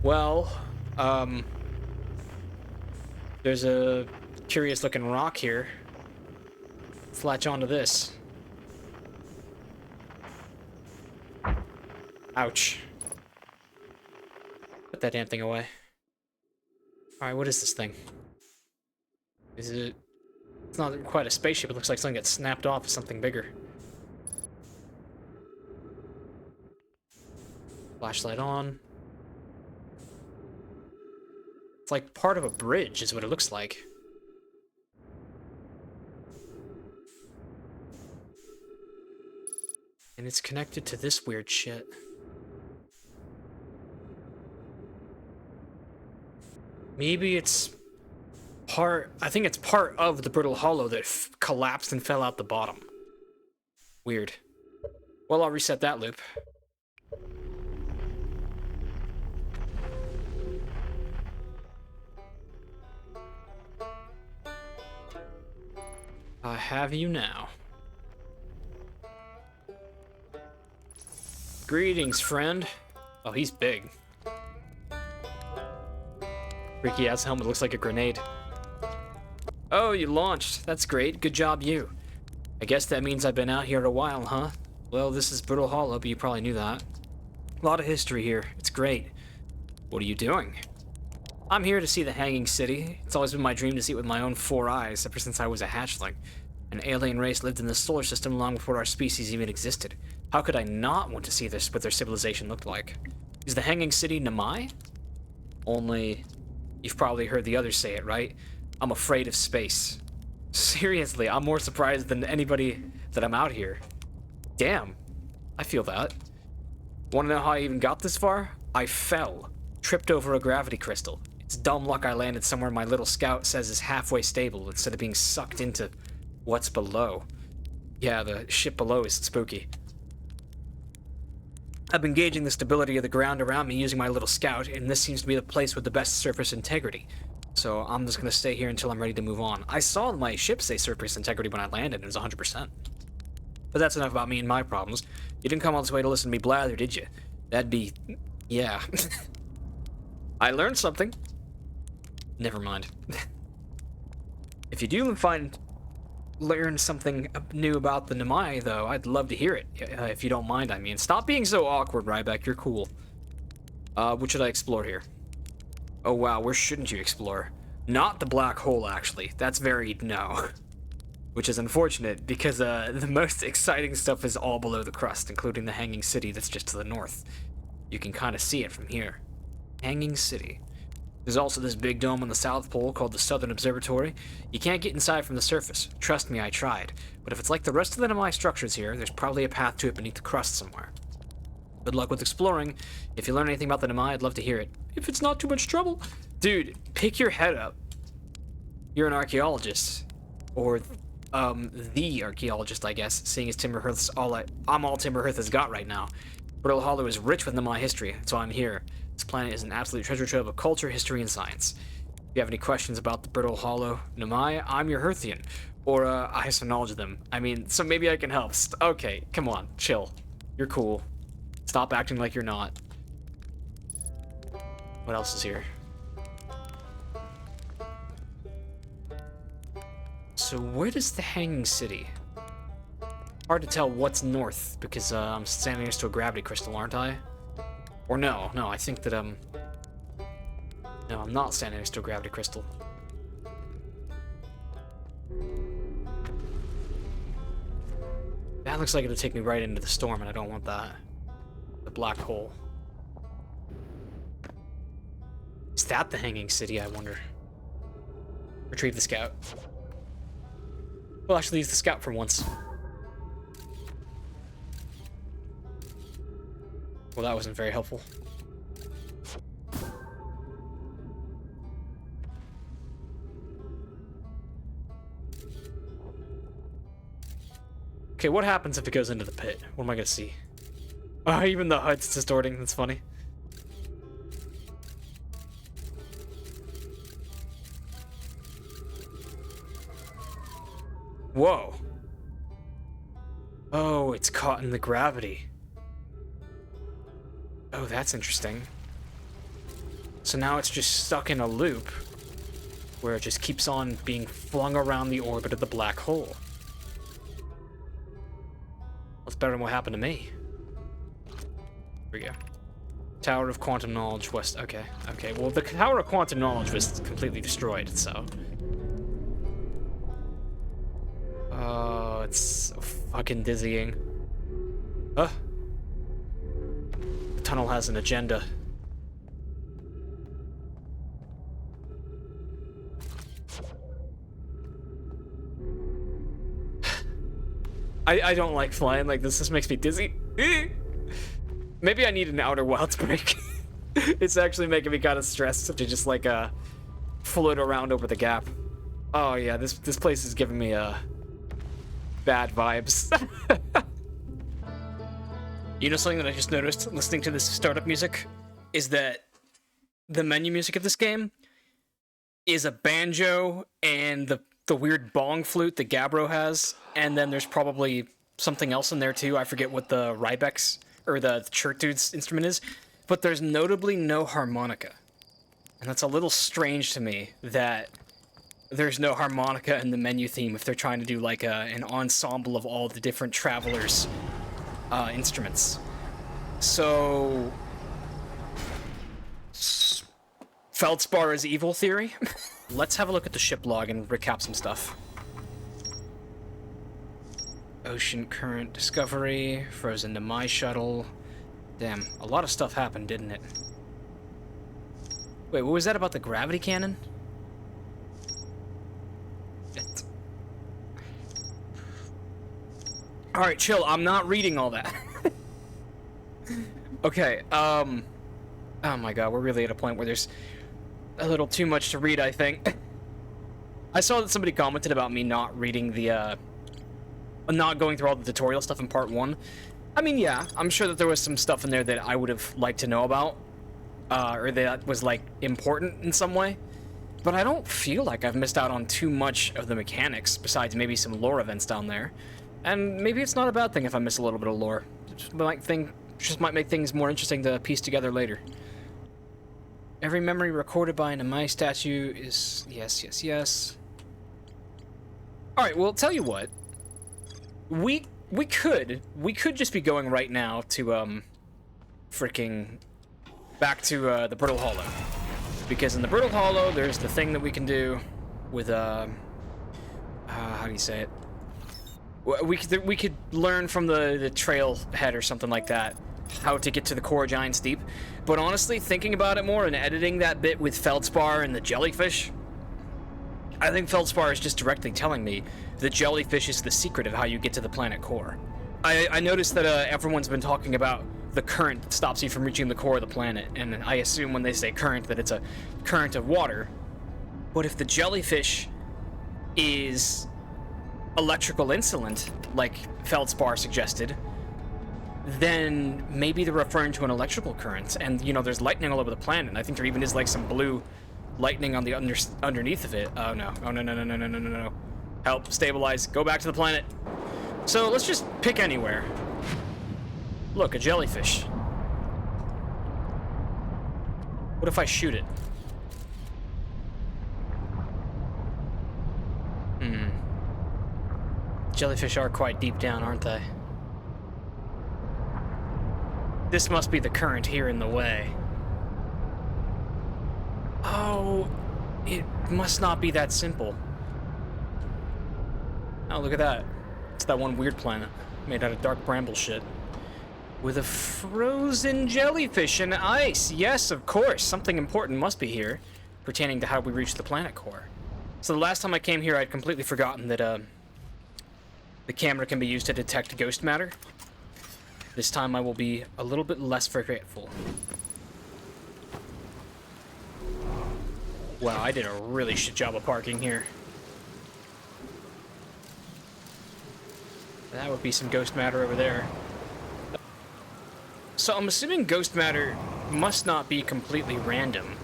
Well, there's a curious looking rock here. Let's latch onto this. Ouch. Put that damn thing away. Alright, what is this thing? Is it... It's not quite a spaceship, it looks like something got snapped off of something bigger. Flashlight on. It's like part of a bridge is what it looks like. And it's connected to this weird shit. Maybe it's part... I think it's part of the Brittle Hollow that collapsed and fell out the bottom. Weird. Well, I'll reset that loop. I have you now. Greetings, friend. Oh, he's big. Freaky ass helmet looks like a grenade. Oh, you launched. That's great. Good job, you. I guess that means I've been out here a while, huh? Well, this is Brittle Hollow, but you probably knew that. A lot of history here. It's great. What are you doing? I'm here to see the Hanging City. It's always been my dream to see it with my own 4 eyes, ever since I was a hatchling. An alien race lived in the solar system long before our species even existed. How could I not want to see this, what their civilization looked like? Is the Hanging City Nomai? Only... You've probably heard the others say it, right? I'm afraid of space. Seriously, I'm more surprised than anybody that I'm out here. Damn, I feel that. Want to know how I even got this far? I fell. Tripped over a gravity crystal. It's dumb luck I landed somewhere my little scout says is halfway stable instead of being sucked into what's below. Yeah, the ship below is spooky. I've been gauging the stability of the ground around me using my little scout, and this seems to be the place with the best surface integrity. So I'm just going to stay here until I'm ready to move on. I saw my ship say surface integrity when I landed, and it was 100%. But that's enough about me and my problems. You didn't come all this way to listen to me blather, did you? That'd be... yeah. I learned something. Never mind. If you do learn something new about the Nomai, though, I'd love to hear it, if you don't mind, I mean. Stop being so awkward, Riebeck, you're cool. What should I explore here? Oh wow, where shouldn't you explore? Not the black hole, actually. That's very no. Which is unfortunate, because the most exciting stuff is all below the crust, including the Hanging City that's just to the north. You can kind of see it from here. Hanging City. There's also this big dome on the South Pole called the Southern Observatory. You can't get inside from the surface. Trust me, I tried. But if it's like the rest of the Nomai structures here, there's probably a path to it beneath the crust somewhere. Good luck with exploring. If you learn anything about the Nomai, I'd love to hear it. If it's not too much trouble. Dude, pick your head up. You're an archaeologist. Or, the archaeologist, I guess, seeing as Timberhearth's I'm all Timberhearth has got right now. Brittle Hollow is rich with Nomai history, that's why I'm here. This planet is an absolute treasure trove of culture, history, and science. If you have any questions about the Brittle Hollow, Nomai, I'm your Hearthian. Or, I have some knowledge of them. I mean, so maybe I can help. Okay, come on, chill. You're cool. Stop acting like you're not. What else is here? So where does the Hanging City? Hard to tell what's north, because I'm standing next to a gravity crystal, aren't I? Or no, I think that, no, I'm not standing next to a gravity crystal. That looks like it'll take me right into the storm, and I don't want that. The black hole. Is that the Hanging City, I wonder? Retrieve the scout. We'll actually use the scout for once. Well, that wasn't very helpful. Okay, what happens if it goes into the pit? What am I gonna see? Oh, even the HUD's distorting. That's funny. Whoa. Oh, it's caught in the gravity. Oh, that's interesting. So now it's just stuck in a loop where it just keeps on being flung around the orbit of the black hole. That's better than what happened to me. Here we go. Tower of Quantum Knowledge West. Okay. Well, the Tower of Quantum Knowledge was completely destroyed, so. Oh, it's so fucking dizzying. Huh? The tunnel has an agenda. I don't like flying like this. This makes me dizzy. Maybe I need an outer wilds break. It's actually making me kind of stressed to just like float around over the gap. Oh yeah, this place is giving me bad vibes. You know something that I just noticed listening to this startup music is that the menu music of this game is a banjo and the weird bong flute that Gabbro has, and then there's probably something else in there too. I forget what the Riebeck's or the church dude's instrument is, but there's notably no harmonica. And that's a little strange to me that there's no harmonica in the menu theme if they're trying to do like an ensemble of all the different travelers' instruments. So Feldspar is evil theory. Let's have a look at the ship log and recap some stuff. Ocean current discovery, frozen Nomai shuttle. Damn, a lot of stuff happened, didn't it? Wait, what was that about the gravity cannon? Alright, chill, I'm not reading all that. Okay, oh my god, we're really at a point where there's a little too much to read, I think. I saw that somebody commented about me not reading the, not going through all the tutorial stuff in part 1. I mean, yeah, I'm sure that there was some stuff in there that I would have liked to know about, or that was, like, important in some way. But I don't feel like I've missed out on too much of the mechanics, besides maybe some lore events down there. And maybe it's not a bad thing if I miss a little bit of lore. Just might make things more interesting to piece together later. Every memory recorded by an Nomai statue is... Yes. Alright, well, tell you what. We could just be going right now to, freaking... back to, the Brittle Hollow. Because in the Brittle Hollow, there's the thing that we can do with, how do you say it? We could learn from the trailhead or something like that how to get to the core of Giant's Deep. But honestly, thinking about it more and editing that bit with Feldspar and the Jellyfish, I think Feldspar is just directly telling me the Jellyfish is the secret of how you get to the planet core. I noticed that everyone's been talking about the current that stops you from reaching the core of the planet, and I assume when they say current that it's a current of water. But if the Jellyfish is electrical insulent, like Feldspar suggested, then maybe they're referring to an electrical current. And, you know, there's lightning all over the planet. And I think there even is, like, some blue lightning on the underneath of it. Oh, no. Oh, no, no, no, no, no, no, no, no. Help. Stabilize. Go back to the planet. So let's just pick anywhere. Look, a jellyfish. What if I shoot it? Jellyfish are quite deep down, aren't they? This must be the current here in the way. Oh, it must not be that simple. Oh, look at that. It's that one weird planet made out of dark bramble shit. With a frozen jellyfish and ice. Yes, of course. Something important must be here, pertaining to how we reach the planet core. So the last time I came here, I'd completely forgotten that, the camera can be used to detect ghost matter. This time I will be a little bit less forgetful. Wow, I did a really shit job of parking here. That would be some ghost matter over there. So I'm assuming ghost matter must not be completely random.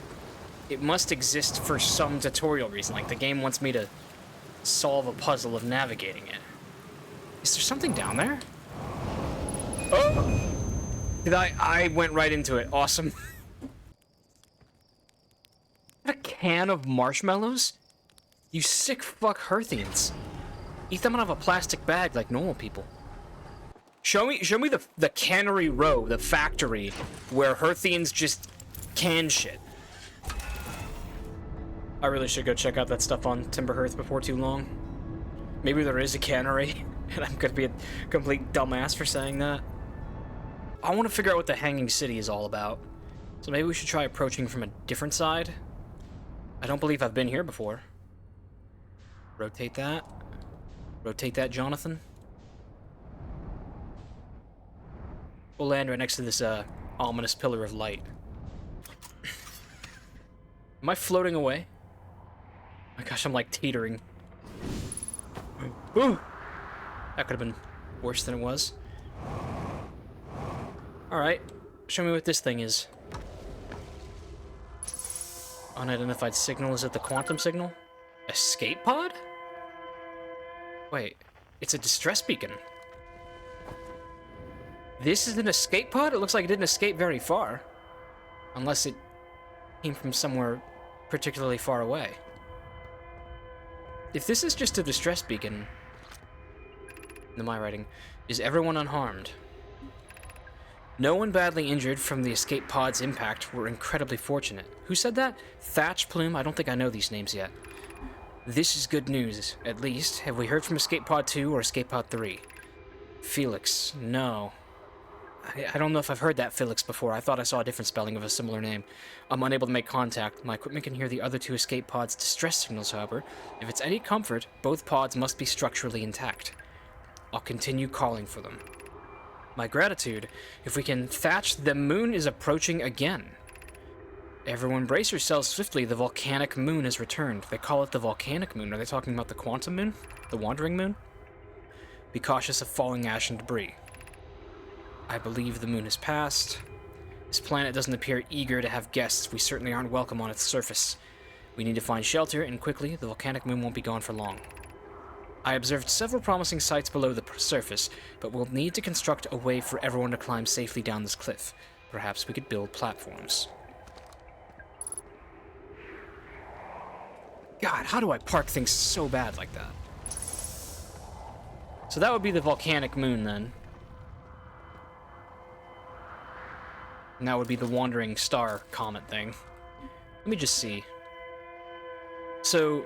It must exist for some tutorial reason, like the game wants me to solve a puzzle of navigating it. Is there something down there? Oh! I went right into it. Awesome. A can of marshmallows? You sick fuck Hearthians. Eat them out of a plastic bag like normal people. Show me the cannery row, the factory, where Hearthians just can shit. I really should go check out that stuff on Timberhearth before too long. Maybe there is a cannery, and I'm gonna be a complete dumbass for saying that. I want to figure out what the Hanging City is all about. So maybe we should try approaching from a different side. I don't believe I've been here before. Rotate that. Rotate that, Jonathan. We'll land right next to this, ominous pillar of light. Am I floating away? Oh my gosh, I'm like teetering. Ooh! That could have been worse than it was. Alright, show me what this thing is. Unidentified signal, is it the quantum signal? Escape pod? Wait, it's a distress beacon. This is an escape pod? It looks like it didn't escape very far. Unless it came from somewhere particularly far away. If this is just a distress beacon... Nomai writing, is everyone unharmed? No one badly injured from the escape pod's impact. We're incredibly fortunate. Who said that? Thatch, Plume? I don't think I know these names yet. This is good news, at least. Have we heard from Escape Pod 2 or Escape Pod 3? Felix, no. I don't know if I've heard that Felix before. I thought I saw a different spelling of a similar name. I'm unable to make contact. My equipment can hear the other two escape pods' distress signals, however. If it's any comfort, both pods must be structurally intact. I'll continue calling for them. My gratitude. If we can thatch, the moon is approaching again. Everyone brace yourselves swiftly. The volcanic moon has returned. They call it the volcanic moon. Are they talking about the quantum moon? The wandering moon? Be cautious of falling ash and debris. I believe the moon has passed. This planet doesn't appear eager to have guests. We certainly aren't welcome on its surface. We need to find shelter, and quickly. The volcanic moon won't be gone for long. I observed several promising sites below the surface, but we'll need to construct a way for everyone to climb safely down this cliff. Perhaps we could build platforms. God, how do I park things so bad like that? So that would be the volcanic moon, then. And that would be the wandering star comet thing. Let me just see. So,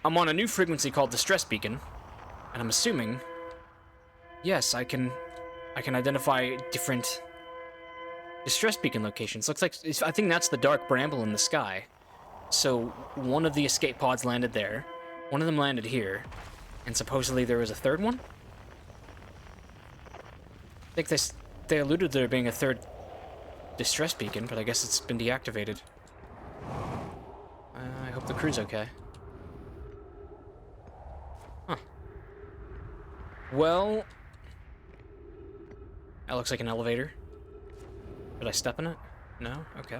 I'm on a new frequency called Distress Beacon, and I'm assuming, yes, I can identify different Distress Beacon locations. Looks like, I think that's the dark bramble in the sky. So, one of the escape pods landed there, one of them landed here, and supposedly there was a third one? I think they alluded to there being a third distress beacon, but I guess it's been deactivated. I hope the crew's okay. Huh. Well... That looks like an elevator. Did I step in it? No? Okay.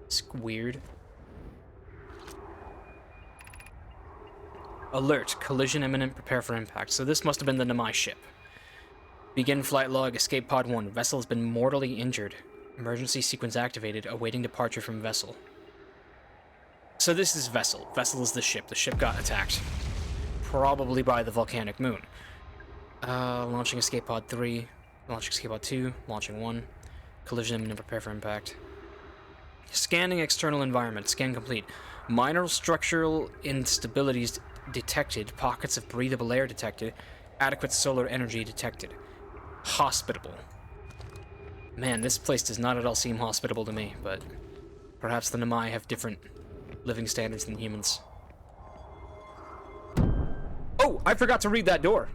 It's weird. Alert. Collision imminent. Prepare for impact. So this must have been the Nomai ship. Begin flight log. Escape pod 1. Vessel has been mortally injured. Emergency sequence activated. Awaiting departure from vessel. So this is Vessel. Vessel is the ship. The ship got attacked. Probably by the volcanic moon. Launching escape pod 3. Launching escape pod 2. Launching 1. Collision imminent. Prepare for impact. Scanning external environment. Scan complete. Minor structural instabilities detected. Pockets of breathable air detected. Adequate solar energy detected. Hospitable. Man, this place does not at all seem hospitable to me, but perhaps the Nomai have different living standards than humans. Oh, I forgot to read that door.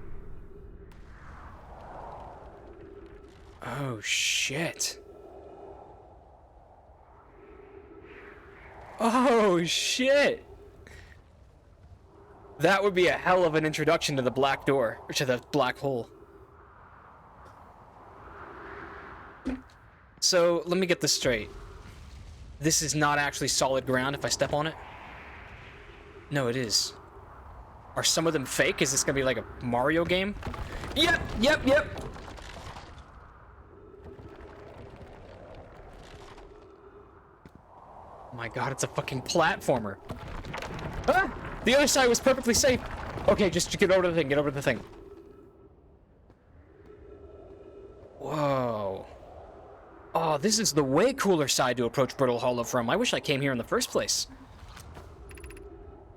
Oh, shit. Oh, shit. That would be a hell of an introduction to the black door, or to the black hole. So, let me get this straight. This is not actually solid ground if I step on it? No, it is. Are some of them fake? Is this gonna be like a Mario game? Yep, yep, yep! Oh my god, it's a fucking platformer. Ah! The other side was perfectly safe. Okay, just get over the thing, get over the thing. Whoa. Oh, this is the way cooler side to approach Brittle Hollow from. I wish I came here in the first place.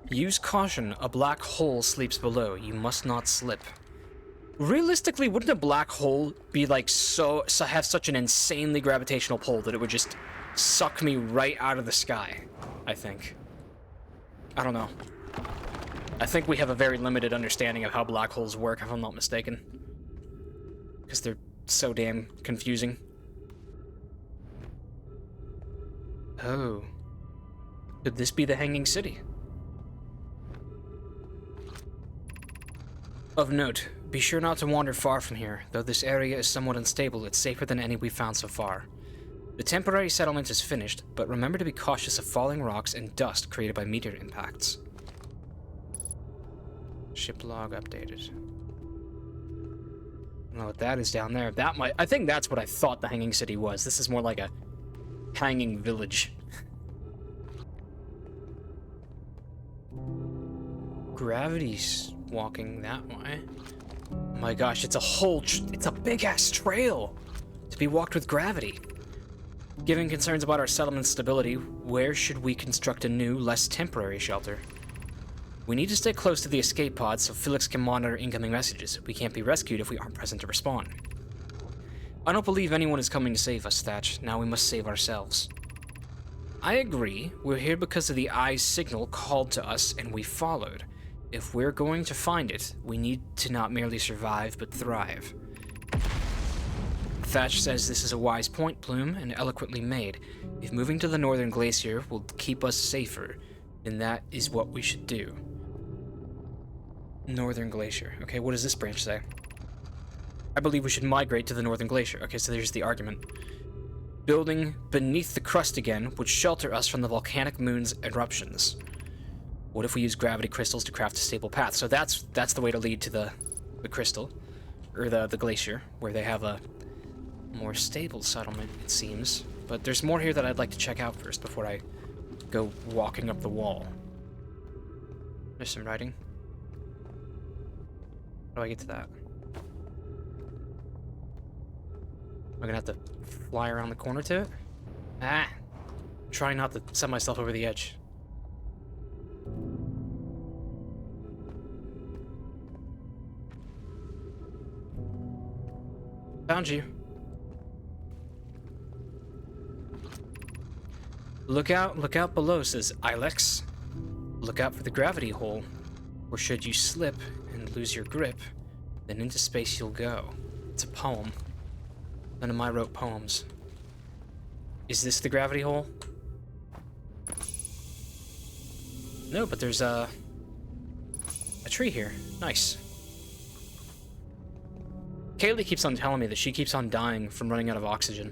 Use caution. A black hole sleeps below. You must not slip. Realistically, wouldn't a black hole be like have such an insanely gravitational pull that it would just suck me right out of the sky? I think. I don't know. I think we have a very limited understanding of how black holes work, if I'm not mistaken. Because they're so damn confusing. Oh. Could this be the Hanging City? Of note, be sure not to wander far from here. Though this area is somewhat unstable, it's safer than any we've found so far. The temporary settlement is finished, but remember to be cautious of falling rocks and dust created by meteor impacts. Ship log updated. I don't know what that is down there. I think that's what I thought the Hanging City was. This is more like a hanging village. Gravity's walking that way. Oh my gosh, it's a big-ass trail to be walked with gravity. Given concerns about our settlement's stability, where should we construct a new, less temporary shelter? We need to stay close to the escape pod so Felix can monitor incoming messages. We can't be rescued if we aren't present to respond. I don't believe anyone is coming to save us, Thatch. Now we must save ourselves. I agree. We're here because of the Eye's signal called to us and we followed. If we're going to find it, we need to not merely survive, but thrive. Thatch says this is a wise point, Plume, and eloquently made. If moving to the northern glacier will keep us safer, then that is what we should do. Northern glacier. Okay, what does this branch say? I believe we should migrate to the northern glacier. Okay, so there's the argument. Building beneath the crust again would shelter us from the volcanic moon's eruptions. What if we use gravity crystals to craft a stable path? So that's the way to lead to the crystal, or the glacier, where they have a more stable settlement, it seems. But there's more here that I'd like to check out first before I go walking up the wall. There's some writing. How do I get to that? Am I gonna have to fly around the corner to it? Ah! Try not to set myself over the edge. Found you. Look out below, says Ilex. Look out for the gravity hole. Or should you slip and lose your grip, then into space you'll go. It's a poem. None of my wrote poems. Is this the gravity hole? No, but there's a tree here. Nice. Kaylee keeps on telling me that she keeps on dying from running out of oxygen.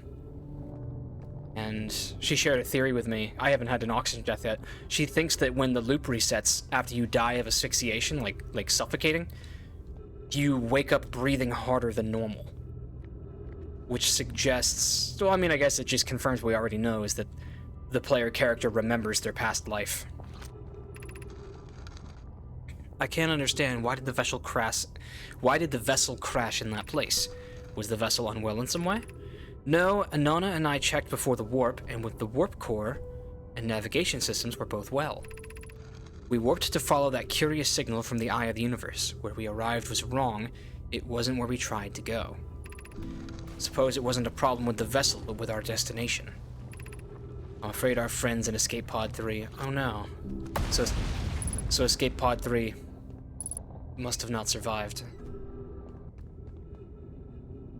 And she shared a theory with me. I haven't had an oxygen death yet. She thinks that when the loop resets after you die of asphyxiation, like suffocating, you wake up breathing harder than normal. Which suggests... Well, I mean, I guess it just confirms what we already know, is that the player character remembers their past life. I can't understand, why did the vessel crash in that place? Was the vessel unwell in some way? No, Anana and I checked before the warp, and with the warp core and navigation systems were both well. We warped to follow that curious signal from the eye of the universe. Where we arrived was wrong. It wasn't where we tried to go. Suppose it wasn't a problem with the vessel, but with our destination. I'm afraid our friends in Escape Pod 3... Oh no. So Escape Pod 3 must have not survived.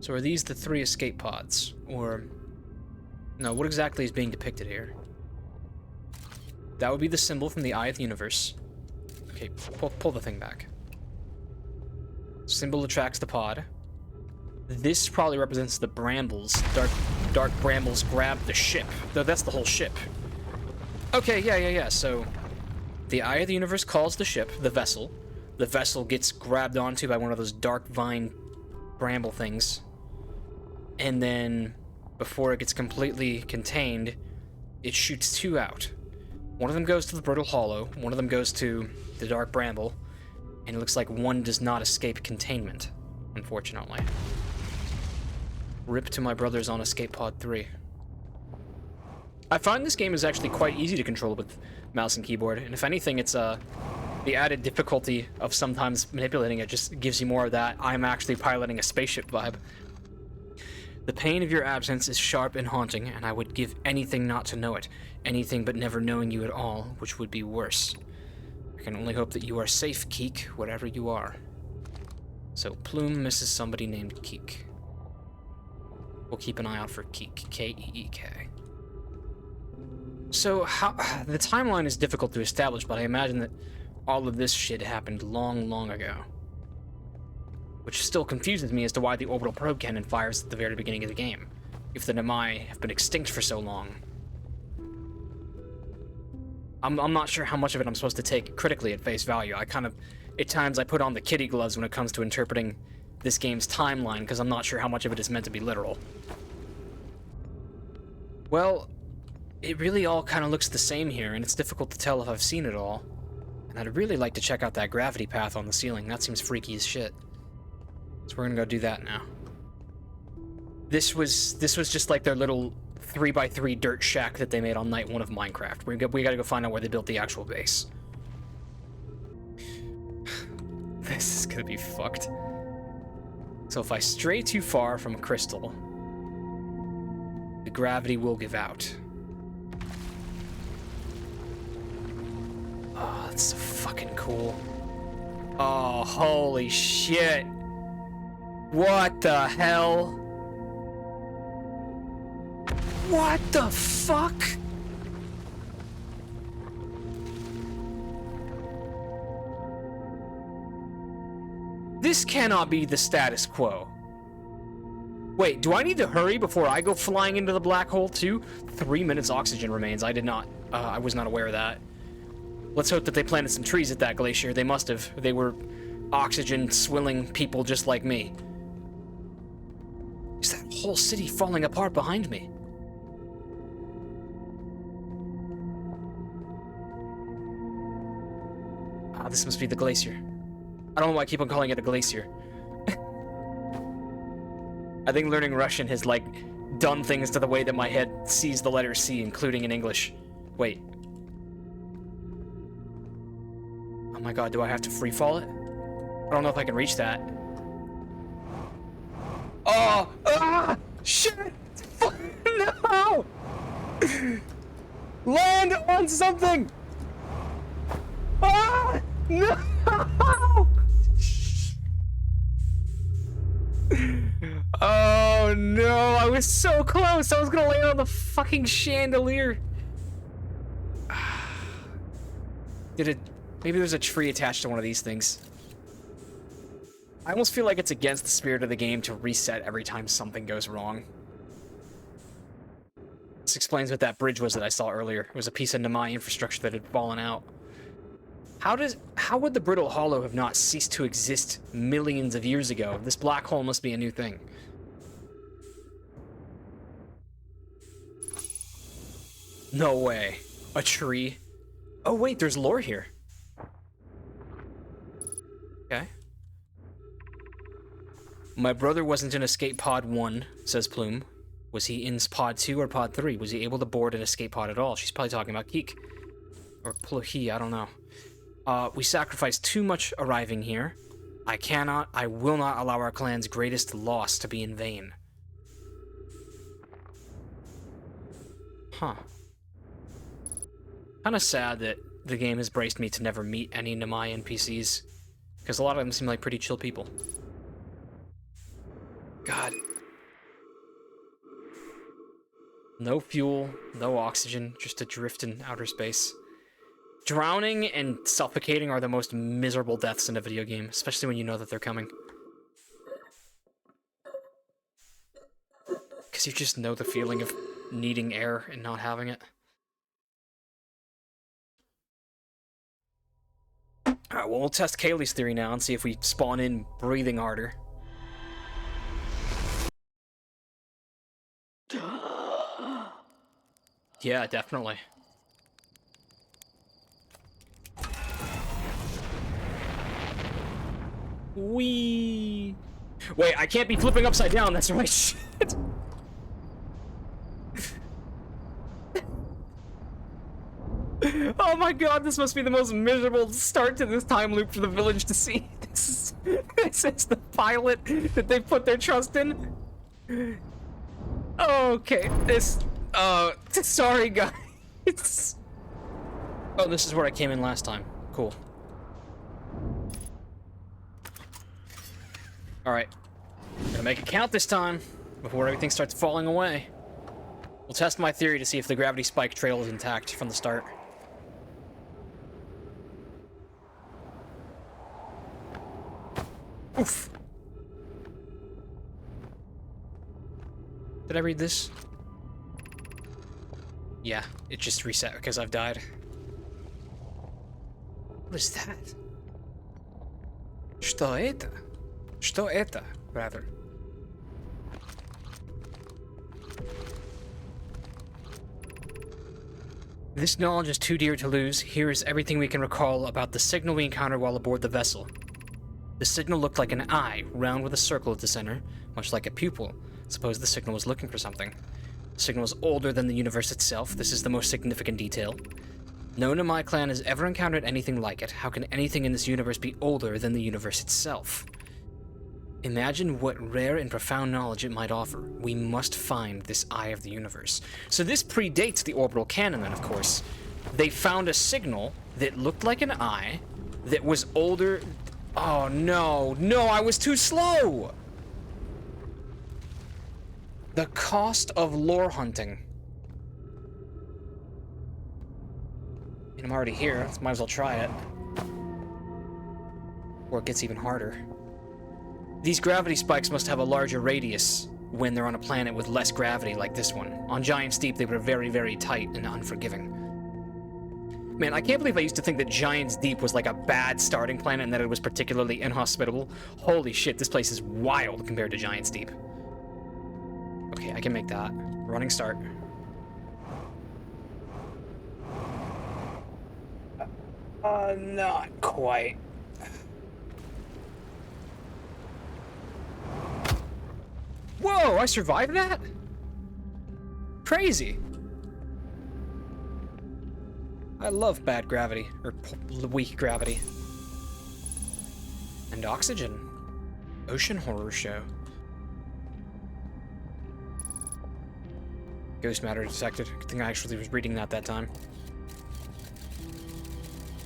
So are these the 3 escape pods? Or... No, what exactly is being depicted here? That would be the symbol from the Eye of the Universe. Okay, pull the thing back. Symbol attracts the pod. This probably represents the brambles. Dark brambles grab the ship. Though that's the whole ship. Okay, yeah. So, the Eye of the Universe calls the ship, the vessel. The vessel gets grabbed onto by one of those dark vine bramble things. And then, before it gets completely contained, it shoots 2 out. One of them goes to the Brittle Hollow, one of them goes to the dark bramble, and it looks like one does not escape containment, unfortunately. Rip to my brothers on Escape Pod 3. I find this game is actually quite easy to control with mouse and keyboard, and if anything, it's the added difficulty of sometimes manipulating it just gives you more of that I'm actually piloting a spaceship vibe. The pain of your absence is sharp and haunting, and I would give anything not to know it. Anything but never knowing you at all, which would be worse. I can only hope that you are safe, Keek, wherever you are. So, Plume misses somebody named Keek. We'll keep an eye out for Keek. K-E-E-K. So, the timeline is difficult to establish, but I imagine that all of this shit happened long, long ago. Which still confuses me as to why the orbital probe cannon fires at the very beginning of the game, if the Nomai have been extinct for so long. I'm not sure how much of it I'm supposed to take critically at face value. I kind of, at times I put on the kitty gloves when it comes to interpreting this game's timeline, because I'm not sure how much of it is meant to be literal. Well, it really all kind of looks the same here, and it's difficult to tell if I've seen it all. And I'd really like to check out that gravity path on the ceiling. That seems freaky as shit. So we're gonna go do that now. This was just like their little 3x3 dirt shack that they made on night 1 of Minecraft. We gotta go find out where they built the actual base. This is gonna be fucked. So if I stray too far from a crystal, the gravity will give out. Oh, that's so fucking cool. Oh, holy shit. What the hell? What the fuck? This cannot be the status quo. Wait, do I need to hurry before I go flying into the black hole too? 3 minutes oxygen remains. I was not aware of that. Let's hope that they planted some trees at that glacier. They must have. They were oxygen-swilling people just like me. Is that whole city falling apart behind me? Ah, this must be the glacier. I don't know why I keep on calling it a glacier. I think learning Russian has, like, done things to the way that my head sees the letter C, including in English. Wait. Oh my god, do I have to free fall it? I don't know if I can reach that. Oh! Ah! Shit! No! Land on something! Ah! No! Oh no! I was so close! I was gonna land on the fucking chandelier! Maybe there's a tree attached to one of these things. I almost feel like it's against the spirit of the game to reset every time something goes wrong. This explains what that bridge was that I saw earlier. It was a piece of Nomai infrastructure that had fallen out. How would the Brittle Hollow have not ceased to exist millions of years ago? This black hole must be a new thing. No way. A tree. Oh wait, there's lore here. Okay. My brother wasn't in escape pod 1, says Plume. Was he in pod 2 or pod 3? Was he able to board an escape pod at all? She's probably talking about Keek. Or Pluhi, I don't know. We sacrificed too much arriving here. I will not allow our clan's greatest loss to be in vain. Huh. Kinda sad that the game has braced me to never meet any Nomai NPCs, because a lot of them seem like pretty chill people. God. No fuel, no oxygen, just adrift in outer space. Drowning and suffocating are the most miserable deaths in a video game, especially when you know that they're coming. Because you just know the feeling of needing air and not having it. Alright, well, we'll test Kaylee's theory now and see if we spawn in breathing harder. Yeah, definitely. Wee. Wait, I can't be flipping upside down, that's right. Shit. Oh my god, this must be the most miserable start to this time loop for the village to see. This is the pilot that they put their trust in. Okay, sorry guys. Oh, this is where I came in last time. Cool. Alright. Gonna make it count this time, before everything starts falling away. We'll test my theory to see if the gravity spike trail is intact from the start. Oof. Did I read this? Yeah, it just reset because I've died. What is that? Что это? Что это, rather? This knowledge is too dear to lose. Here is everything we can recall about the signal we encountered while aboard the vessel. The signal looked like an eye, round with a circle at the center, much like a pupil. Suppose the signal was looking for something. The signal is older than the universe itself. This is the most significant detail. No Nomai clan has ever encountered anything like it. How can anything in this universe be older than the universe itself? Imagine what rare and profound knowledge it might offer. We must find this eye of the universe. So this predates the orbital canon then, of course. They found a signal that looked like an eye that was older... Oh no, no, I was too slow! The cost of lore hunting. I mean, I'm already here, so might as well try it. Or it gets even harder. These gravity spikes must have a larger radius when they're on a planet with less gravity like this one. On Giant's Deep, they were very, very tight and unforgiving. Man, I can't believe I used to think that Giant's Deep was like a bad starting planet and that it was particularly inhospitable. Holy shit, this place is wild compared to Giant's Deep. Okay, I can make that. Running start. Not quite. Whoa, I survived that? Crazy. I love bad gravity, or weak gravity. And oxygen. Ocean horror show. Ghost matter detected. Good thing I actually was reading that time.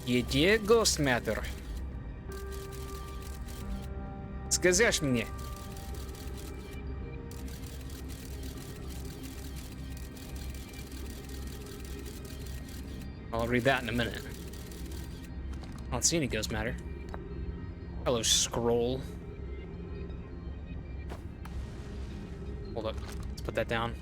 Где ghost matter? Скажешь мне. I'll read that in a minute. I don't see any ghost matter. Hello, scroll. Let's put that down.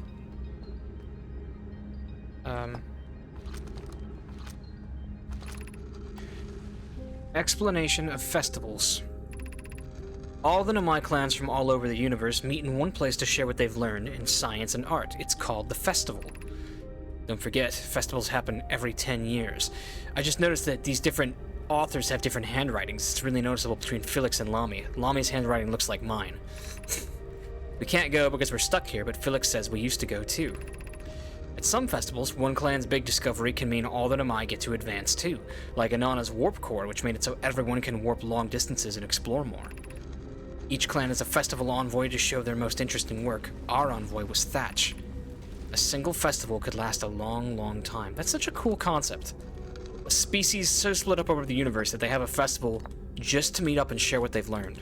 Explanation of festivals. All the Nomai clans from all over the universe meet in one place to share what they've learned in science and art. It's called the festival. Don't forget, festivals happen every 10 years. I just noticed that these different authors have different handwritings. It's really noticeable between Felix and Lami. Lami's handwriting looks like mine. We can't go because we're stuck here, but Felix says we used to go too. At some festivals, one clan's big discovery can mean all the Nomai get to advance too, like Inanna's warp core, which made it so everyone can warp long distances and explore more. Each clan is a festival envoy to show their most interesting work. Our envoy was Thatch. A single festival could last a long, long time. That's such a cool concept. A species so split up over the universe that they have a festival just to meet up and share what they've learned.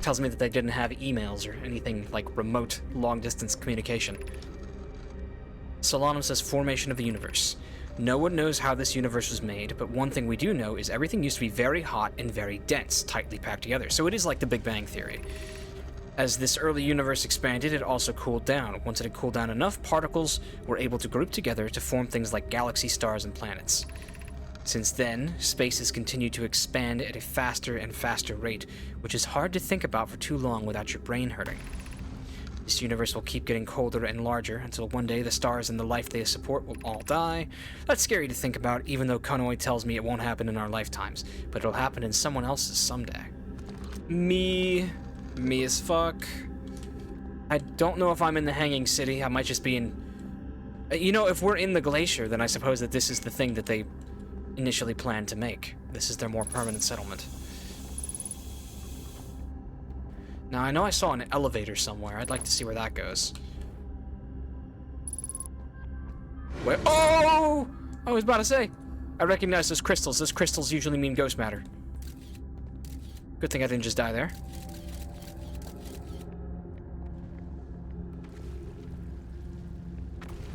Tells me that they didn't have emails or anything like remote, long-distance communication. Solanum says formation of the universe. No one knows how this universe was made, but one thing we do know is everything used to be very hot and very dense, tightly packed together. So it is like the Big Bang Theory. As this early universe expanded, it also cooled down. Once it had cooled down enough, particles were able to group together to form things like galaxy stars and planets. Since then, space has continued to expand at a faster and faster rate, which is hard to think about for too long without your brain hurting. This universe will keep getting colder and larger until one day the stars and the life they support will all die. That's scary to think about, even though Konoi tells me it won't happen in our lifetimes, but it'll happen in someone else's someday. Me as fuck. I don't know if I'm in the Hanging City. I might just be in... You know, if we're in the glacier, then I suppose that this is the thing that they initially planned to make. This is their more permanent settlement. Now, I know I saw an elevator somewhere. I'd like to see where that goes. Wait, oh! I was about to say. I recognize those crystals. Those crystals usually mean ghost matter. Good thing I didn't just die there.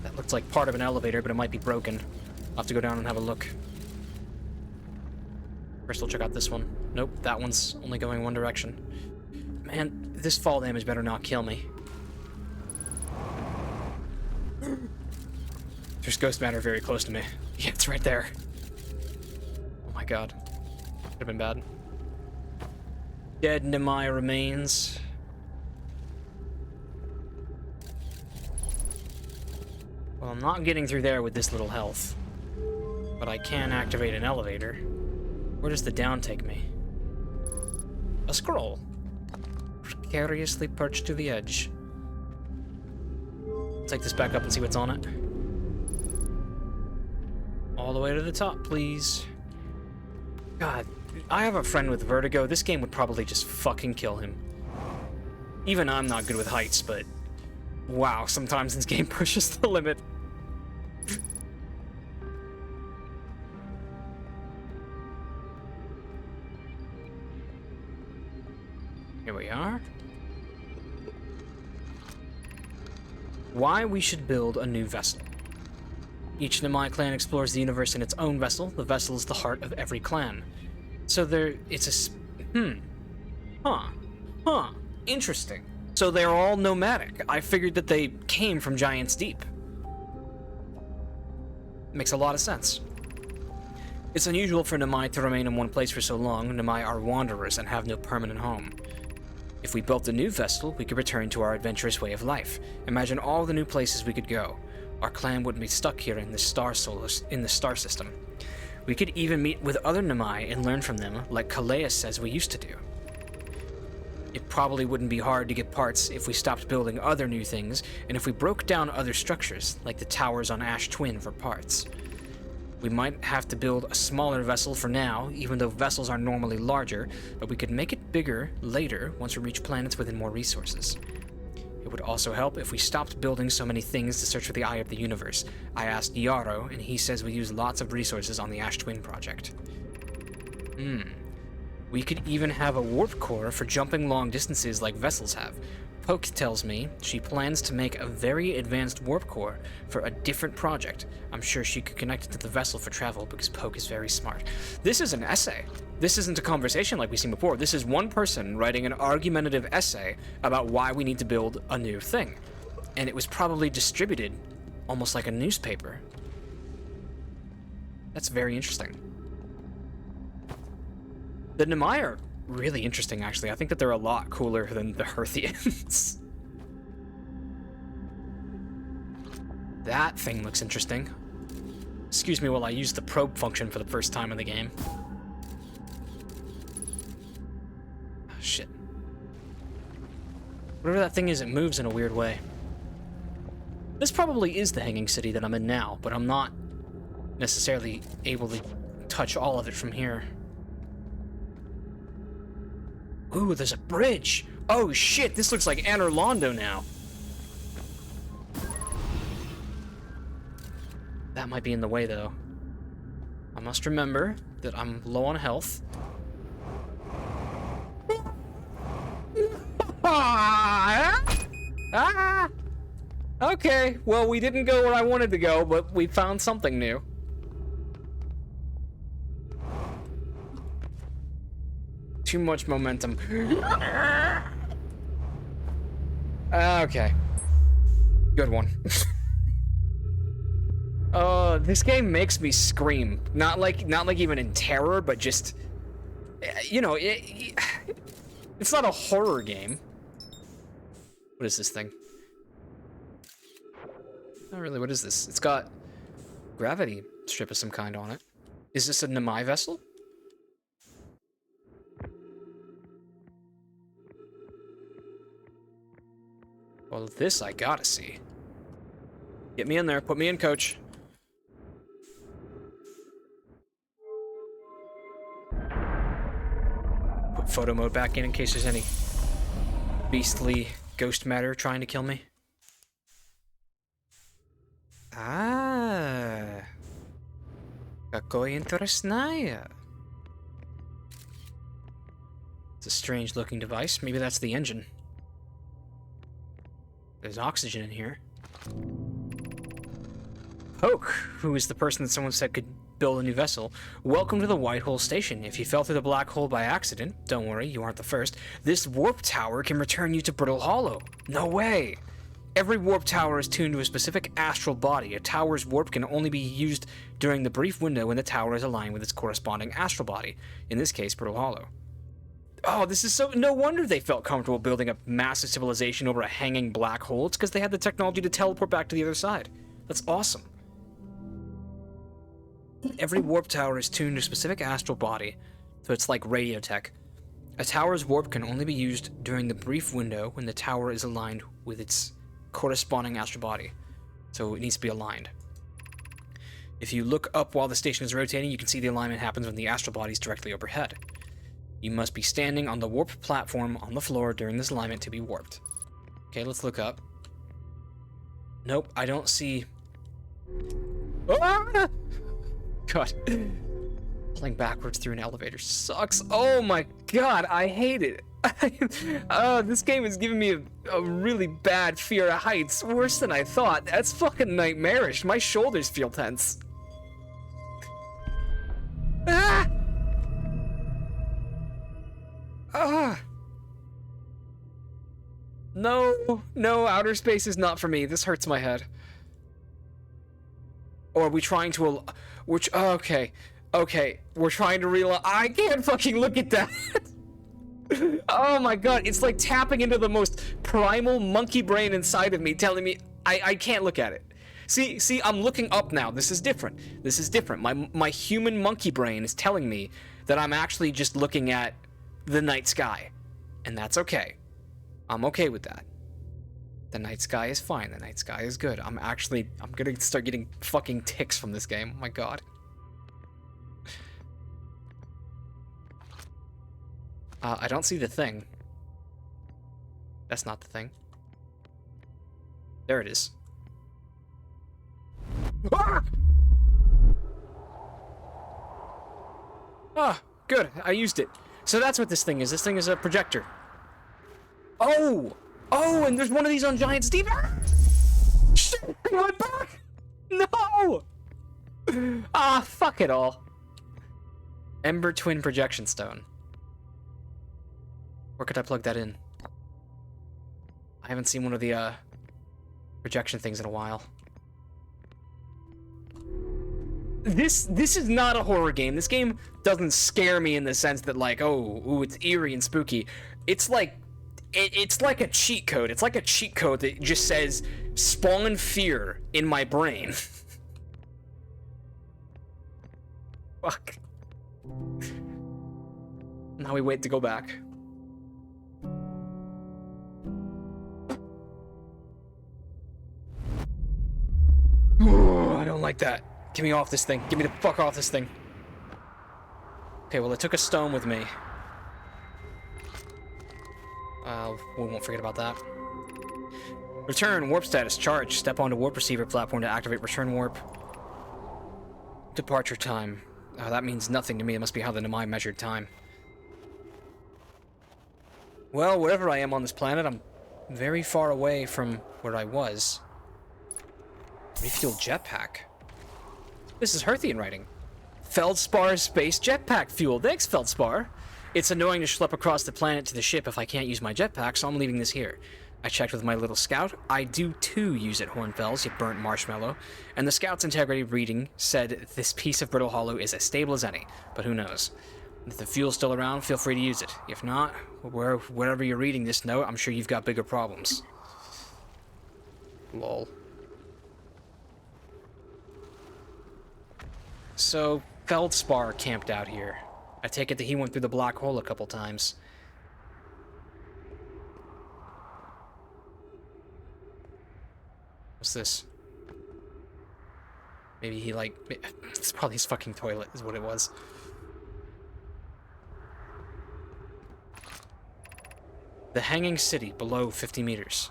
That looks like part of an elevator, but it might be broken. I'll have to go down and have a look. First, we'll check out this one. Nope, that one's only going one direction. Man, this fall damage better not kill me. There's ghost matter very close to me. Yeah, it's right there. Oh my god. Could have been bad. Dead Nomai remains. Well, I'm not getting through there with this little health. But I can activate an elevator. Where does the down take me? A scroll. Precariously perched to the edge. Take this back up and see what's on it. All the way to the top, please. God, I have a friend with vertigo. This game would probably just fucking kill him. Even I'm not good with heights, but... wow, sometimes this game pushes the limit. Here we are. Why we should build a new vessel. Each Nomai clan explores the universe in its own vessel. The vessel is the heart of every clan. So it's a... Interesting. So they're all nomadic. I figured that they came from Giant's Deep. Makes a lot of sense. It's unusual for Nomai to remain in one place for so long. Nomai are wanderers and have no permanent home. If we built a new vessel, we could return to our adventurous way of life. Imagine all the new places we could go. Our clan wouldn't be stuck here in the star system. We could even meet with other Nomai and learn from them, like Calais says we used to do. It probably wouldn't be hard to get parts if we stopped building other new things, and if we broke down other structures, like the towers on Ash Twin, for parts. We might have to build a smaller vessel for now, even though vessels are normally larger, but we could make it bigger later once we reach planets with more resources. It would also help if we stopped building so many things to search for the Eye of the Universe. I asked Yarrow, and he says we use lots of resources on the Ash Twin project. We could even have a warp core for jumping long distances like vessels have. Poke tells me she plans to make a very advanced warp core for a different project. I'm sure she could connect it to the vessel for travel because Poke is very smart. This is an essay. This isn't a conversation like we've seen before. This is one person writing an argumentative essay about why we need to build a new thing. And it was probably distributed almost like a newspaper. That's very interesting. The Nomai are really interesting, actually. I think that they're a lot cooler than the Hearthians. That thing looks interesting. Excuse me while I use the probe function for the first time in the game. Oh, shit. Whatever that thing is, it moves in a weird way. This probably is the hanging city that I'm in now, but I'm not necessarily able to touch all of it from here. Ooh, there's a bridge! Oh shit, this looks like Anor Londo now. That might be in the way, though. I must remember that I'm low on health. Ah! Okay, well, we didn't go where I wanted to go, but we found something new. Too much momentum. Okay. Good one. This game makes me scream. Not like even in terror, but just, you know, it's not a horror game. What is this thing? Not really, what is this? It's got gravity strip of some kind on it. Is this a Nomai vessel? Well, this I gotta see. Get me in there. Put me in, coach. Put photo mode back in case there's any beastly ghost matter trying to kill me. Ah. Какое интересное. It's a strange looking device. Maybe that's the engine. There's oxygen in here. Poke, who is the person that someone said could build a new vessel. Welcome to the White Hole Station. If you fell through the black hole by accident, don't worry, you aren't the first. This warp tower can return you to Brittle Hollow. No way! Every warp tower is tuned to a specific astral body. A tower's warp can only be used during the brief window when the tower is aligned with its corresponding astral body. In this case, Brittle Hollow. Oh, this is so... No wonder they felt comfortable building a massive civilization over a hanging black hole. It's because they had the technology to teleport back to the other side. That's awesome. Every warp tower is tuned to a specific astral body, so it's like radio tech. A tower's warp can only be used during the brief window when the tower is aligned with its corresponding astral body. So it needs to be aligned. If you look up while the station is rotating, you can see the alignment happens when the astral body is directly overhead. You must be standing on the warp platform on the floor during this alignment to be warped. Okay, let's look up. Nope, I don't see... Ah! God. Playing backwards through an elevator sucks. Oh my god, I hate it. This game is giving me a really bad fear of heights. Worse than I thought. That's fucking nightmarish. My shoulders feel tense. Ah! Ah! No, outer space is not for me. This hurts my head. Or are we trying to... okay, we're trying to realize... I can't fucking look at that! Oh my god, it's like tapping into the most primal monkey brain inside of me, telling me I can't look at it. See, I'm looking up now. This is different. This is different. My human monkey brain is telling me that I'm actually just looking at the night sky. And that's okay. I'm okay with that. The night sky is fine. The night sky is good. I'm gonna start getting fucking tics from this game. Oh my god. I don't see the thing. That's not the thing. There it is. Ah! Ah, good. I used it. So that's what this thing is. This thing is a projector. Oh! Oh, and there's one of these on Giant Steve. Shit, I went back. No. Ah, fuck it all. Ember Twin Projection Stone. Where could I plug that in? I haven't seen one of the projection things in a while. This is not a horror game. This game doesn't scare me in the sense that like, oh, ooh, it's eerie and spooky. It's like it's like a cheat code. It's like a cheat code that just says spawn fear in my brain. Fuck. Now we wait to go back. Ooh, I don't like that. Get me off this thing. Get me the fuck off this thing. Okay, well, I took a stone with me. We won't forget about that. Return, warp status, charge. Step onto warp receiver platform to activate return warp. Departure time. That means nothing to me. It must be how the Nomai measured time. Well, wherever I am on this planet, I'm very far away from where I was. Refuel jetpack. This is Herthian writing. Feldspar space jetpack fuel. Thanks, Feldspar. It's annoying to schlep across the planet to the ship if I can't use my jetpack, so I'm leaving this here. I checked with my little scout. I do too use it, Hornfells, you burnt marshmallow. And the scout's integrity reading said this piece of Brittle Hollow is as stable as any, but who knows. If the fuel's still around, feel free to use it. If not, wherever you're reading this note, I'm sure you've got bigger problems. Lol. So, Feldspar camped out here. I take it that he went through the black hole a couple times. What's this? Maybe he like... It's probably his fucking toilet is what it was. The Hanging City, below 50 meters.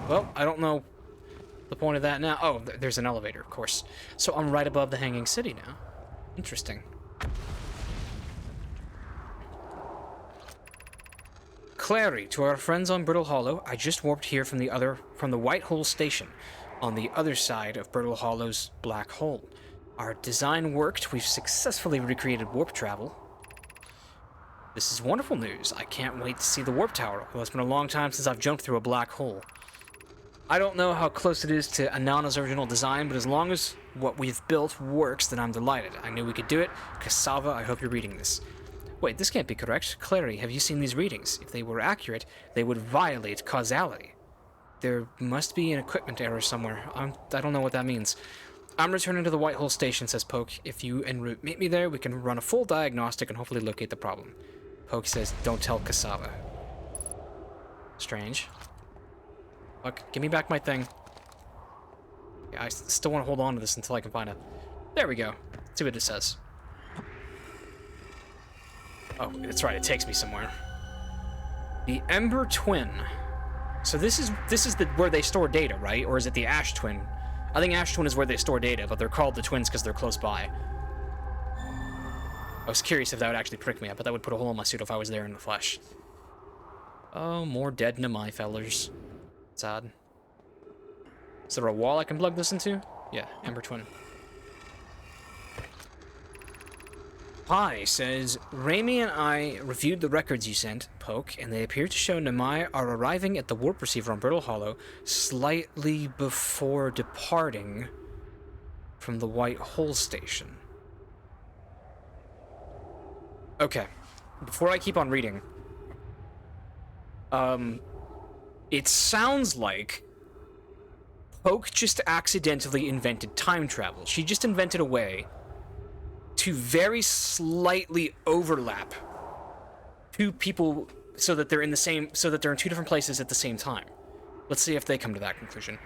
Well, I don't know the point of that now. Oh, there's an elevator, of course. So I'm right above the Hanging City now. Interesting. Clary, to our friends on Brittle Hollow, I just warped here from the White Hole Station, on the other side of Brittle Hollow's black hole. Our design worked. We've successfully recreated warp travel. This is wonderful news. I can't wait to see the warp tower. Well, it's been a long time since I've jumped through a black hole. I don't know how close it is to Anana's original design, but as long as what we've built works, then I'm delighted. I knew we could do it. Cassava, I hope you're reading this. Wait, this can't be correct. Clary, have you seen these readings? If they were accurate, they would violate causality. There must be an equipment error somewhere. I don't know what that means. I'm returning to the White Hole Station, says Poke. If you en route meet me there, we can run a full diagnostic and hopefully locate the problem. Poke says, don't tell Cassava. Strange. Look, give me back my thing. Yeah, I still want to hold on to this until I can find it. There we go. Let's see what it says. Oh, that's right, it takes me somewhere. The Ember Twin. So this is where they store data, right? Or is it the Ash Twin? I think Ash Twin is where they store data, but they're called the twins because they're close by. I was curious if that would actually prick me up, but that would put a hole in my suit if I was there in the flesh. Oh, more dead Nomai fellers. It's odd. Is there a wall I can plug this into? Yeah, Ember Twin. Hi says, Raimi and I reviewed the records you sent, Poke, and they appear to show Nomai are arriving at the warp receiver on Brittle Hollow slightly before departing from the White Hole Station. Okay, before I keep on reading, it sounds like Poke just accidentally invented time travel. She just invented a way to very slightly overlap two people so that they're in two different places at the same time. Let's see if they come to that conclusion.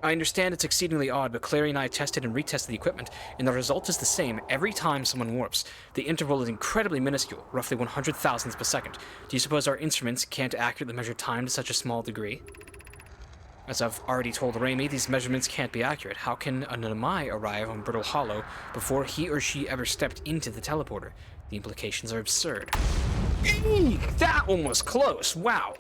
I understand it's exceedingly odd, but Clary and I tested and retested the equipment, and the result is the same every time someone warps. The interval is incredibly minuscule, roughly 100 thousandths per second. Do you suppose our instruments can't accurately measure time to such a small degree? As I've already told Raimi, these measurements can't be accurate. How can a Nomai arrive on Brittle Hollow before he or she ever stepped into the teleporter? The implications are absurd. Eek, that one was close. Wow.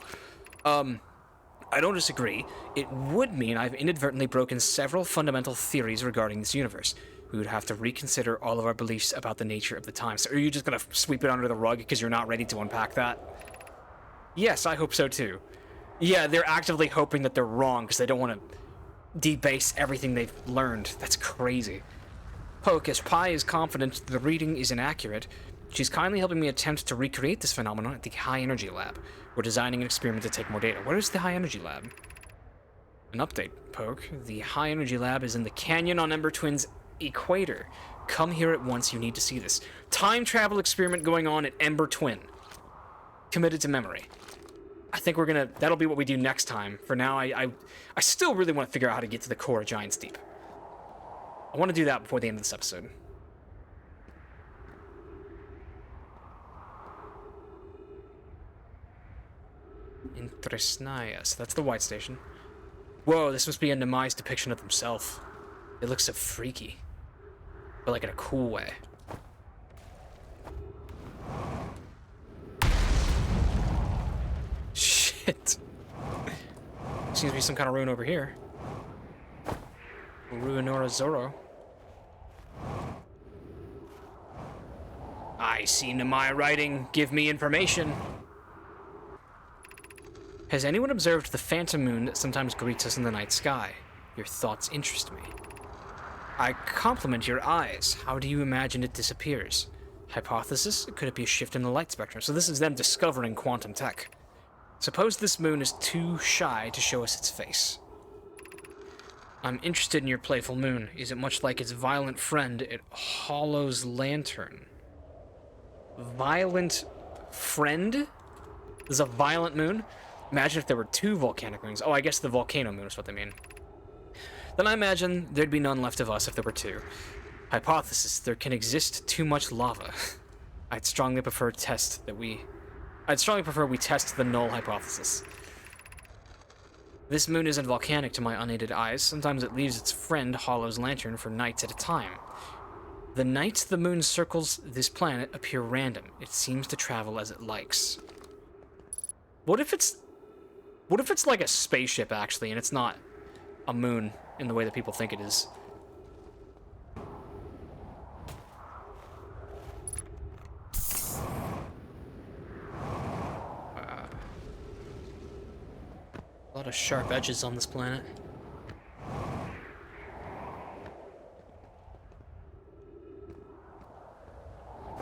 I don't disagree. It would mean I've inadvertently broken several fundamental theories regarding this universe. We would have to reconsider all of our beliefs about the nature of the time. So are you just gonna sweep it under the rug because you're not ready to unpack that? Yes, I hope so too. Yeah, they're actively hoping that they're wrong because they don't want to debase everything they've learned. That's crazy. Pocus Pi is confident the reading is inaccurate. She's kindly helping me attempt to recreate this phenomenon at the High Energy Lab. We're designing an experiment to take more data. Where is the High Energy Lab? An update, Poke. The High Energy Lab is in the canyon on Ember Twin's equator. Come here at once, you need to see this. Time travel experiment going on at Ember Twin. Committed to memory. I think we're gonna, that'll be what we do next time. For now, I still really want to figure out how to get to the core of Giant's Deep. I want to do that before the end of this episode. Interesnaya. So that's the White Station. Whoa, this must be a Nomai's depiction of himself. It looks so freaky. But like in a cool way. Shit. Seems to be some kind of rune over here. Ruinora Zoro. I see Nomai writing. Give me information. Has anyone observed the phantom moon that sometimes greets us in the night sky? Your thoughts interest me. I compliment your eyes. How do you imagine it disappears? Hypothesis? Could it be a shift in the light spectrum? So this is them discovering quantum tech. Suppose this moon is too shy to show us its face. I'm interested in your playful moon. Is it much like its violent friend at Hollow's lantern? Violent friend? There's a violent moon? Imagine if there were two volcanic moons. Oh, I guess the volcano moon is what they mean. Then I imagine there'd be none left of us if there were two. Hypothesis, there can exist too much lava. I'd strongly prefer we test the null hypothesis. This moon isn't volcanic to my unaided eyes. Sometimes it leaves its friend Hollow's lantern for nights at a time. The nights the moon circles this planet appear random. It seems to travel as it likes. What if it's like a spaceship, actually, and it's not a moon in the way that people think it is? A lot of sharp edges on this planet.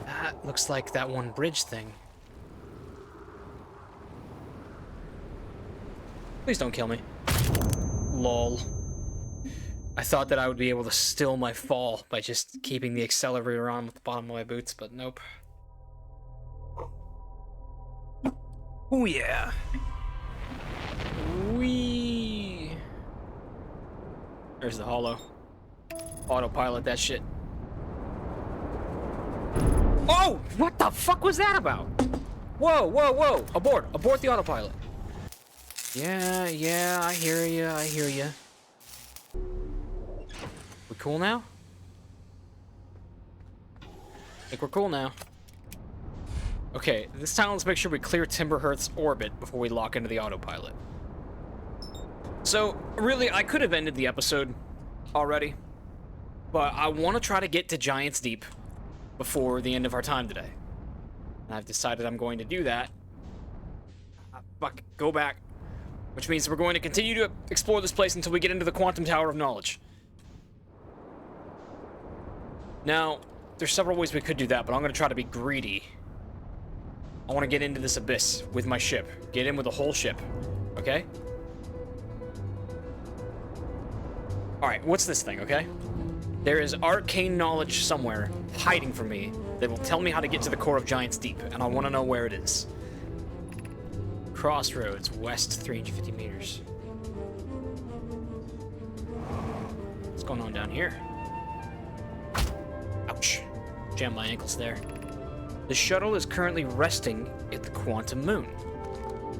That looks like that one bridge thing. Please don't kill me. Lol. I thought that I would be able to still my fall by just keeping the accelerator on with the bottom of my boots, but nope. Oh yeah. Whee! There's the hollow. Autopilot that shit. Oh! What the fuck was that about? Whoa, whoa, whoa! Abort! Abort the autopilot. Yeah, I hear ya. We cool now? I think we're cool now. Okay, this time let's make sure we clear Timberhearth's orbit before we lock into the autopilot. So, really, I could have ended the episode already, but I want to try to get to Giant's Deep before the end of our time today. And I've decided I'm going to do that. Fuck, go back. Which means we're going to continue to explore this place until we get into the Quantum Tower of Knowledge. Now, there's several ways we could do that, but I'm going to try to be greedy. I want to get into this abyss with my ship. Get in with the whole ship. Okay? Alright, what's this thing, okay? There is arcane knowledge somewhere hiding from me that will tell me how to get to the core of Giant's Deep, and I want to know where it is. Crossroads, west 350 meters. What's going on down here? Ouch. Jammed my ankles there. The shuttle is currently resting at the quantum moon.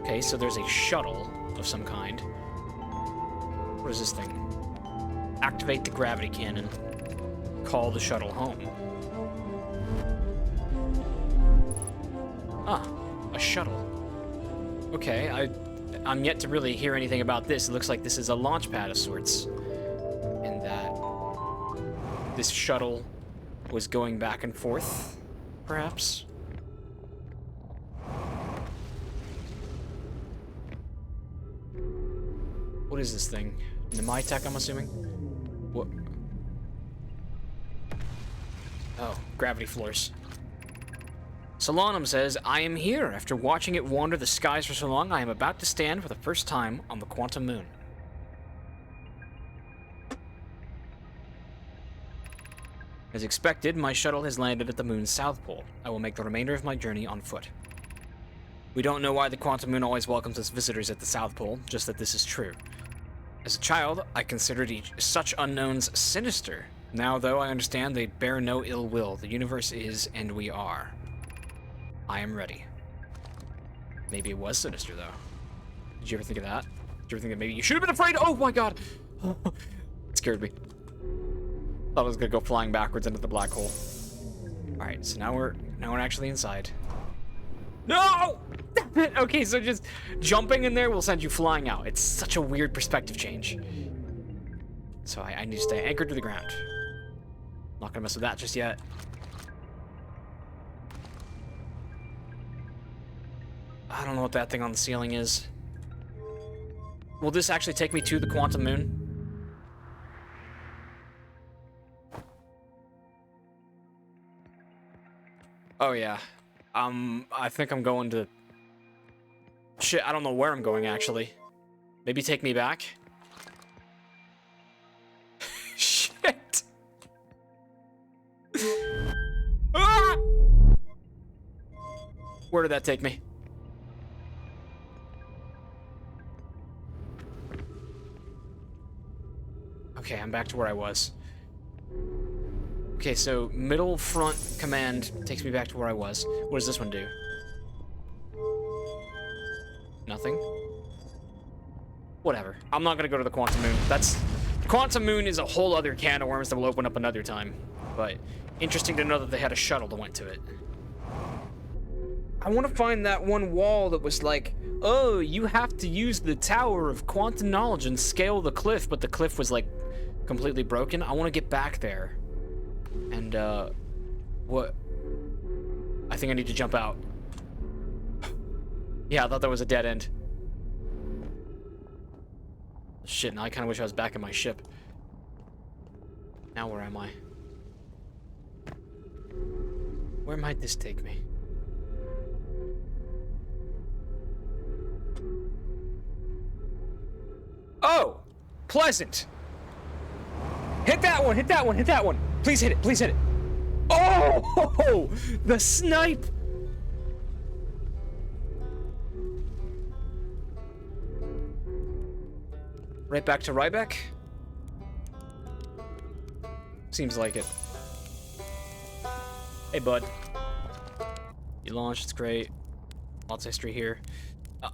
Okay, so there's a shuttle of some kind. What is this thing? Activate the gravity cannon. Call the shuttle home. Ah, a shuttle. Okay, I'm yet to really hear anything about this. It looks like this is a launch pad of sorts. And that this shuttle was going back and forth, perhaps? What is this thing? Nomai tech, I'm assuming? What? Oh, gravity floors. Solanum says, I am here. After watching it wander the skies for so long, I am about to stand for the first time on the quantum moon. As expected, my shuttle has landed at the moon's south pole. I will make the remainder of my journey on foot. We don't know why the quantum moon always welcomes its visitors at the south pole, just that this is true. As a child, I considered such unknowns sinister. Now, though, I understand they bear no ill will. The universe is, and we are. I am ready. Maybe it was sinister, though. Did you ever think of that? Did you ever think that maybe you should have been afraid? Oh my god! It scared me. Thought I was gonna go flying backwards into the black hole. Alright, so now we're actually inside. No! Okay, so just jumping in there will send you flying out. It's such a weird perspective change. So I need to stay anchored to the ground. Not gonna mess with that just yet. I don't know what that thing on the ceiling is. Will this actually take me to the quantum moon? Oh yeah. I think I'm going to... Shit, I don't know where I'm going, actually. Maybe take me back? Shit! Ah! Where did that take me? Okay, I'm back to where I was. Okay, so middle front command takes me back to where I was. What does this one do? Nothing? Whatever. I'm not gonna go to the quantum moon. Quantum moon is a whole other can of worms that will open up another time. But interesting to know that they had a shuttle that went to it. I want to find that one wall that was like, oh, you have to use the tower of quantum knowledge and scale the cliff, but the cliff was like completely broken. I want to get back there. And, what? I think I need to jump out. Yeah, I thought that was a dead end. Shit, now I kind of wish I was back in my ship. Now where am I? Where might this take me? Oh! Pleasant! Hit that one, hit that one, hit that one! Please hit it, please hit it! Oh! The snipe! Right back to Riebeck? Seems like it. Hey, bud. You launched, it's great. Lots of history here.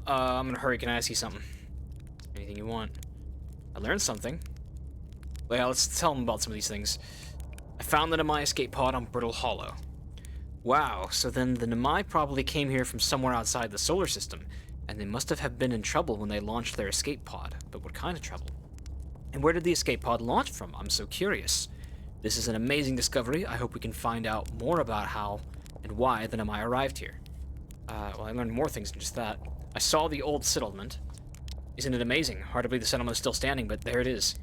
I'm gonna hurry, can I ask you something? Anything you want. I learned something. Well, let's tell them about some of these things. I found the Nomai escape pod on Brittle Hollow. Wow, so then the Nomai probably came here from somewhere outside the solar system, and they must have been in trouble when they launched their escape pod. But what kind of trouble? And where did the escape pod launch from? I'm so curious. This is an amazing discovery. I hope we can find out more about how and why the Nomai arrived here. Well, I learned more things than just that. I saw the old settlement. Isn't it amazing? Hard to believe the settlement is still standing, but there it is.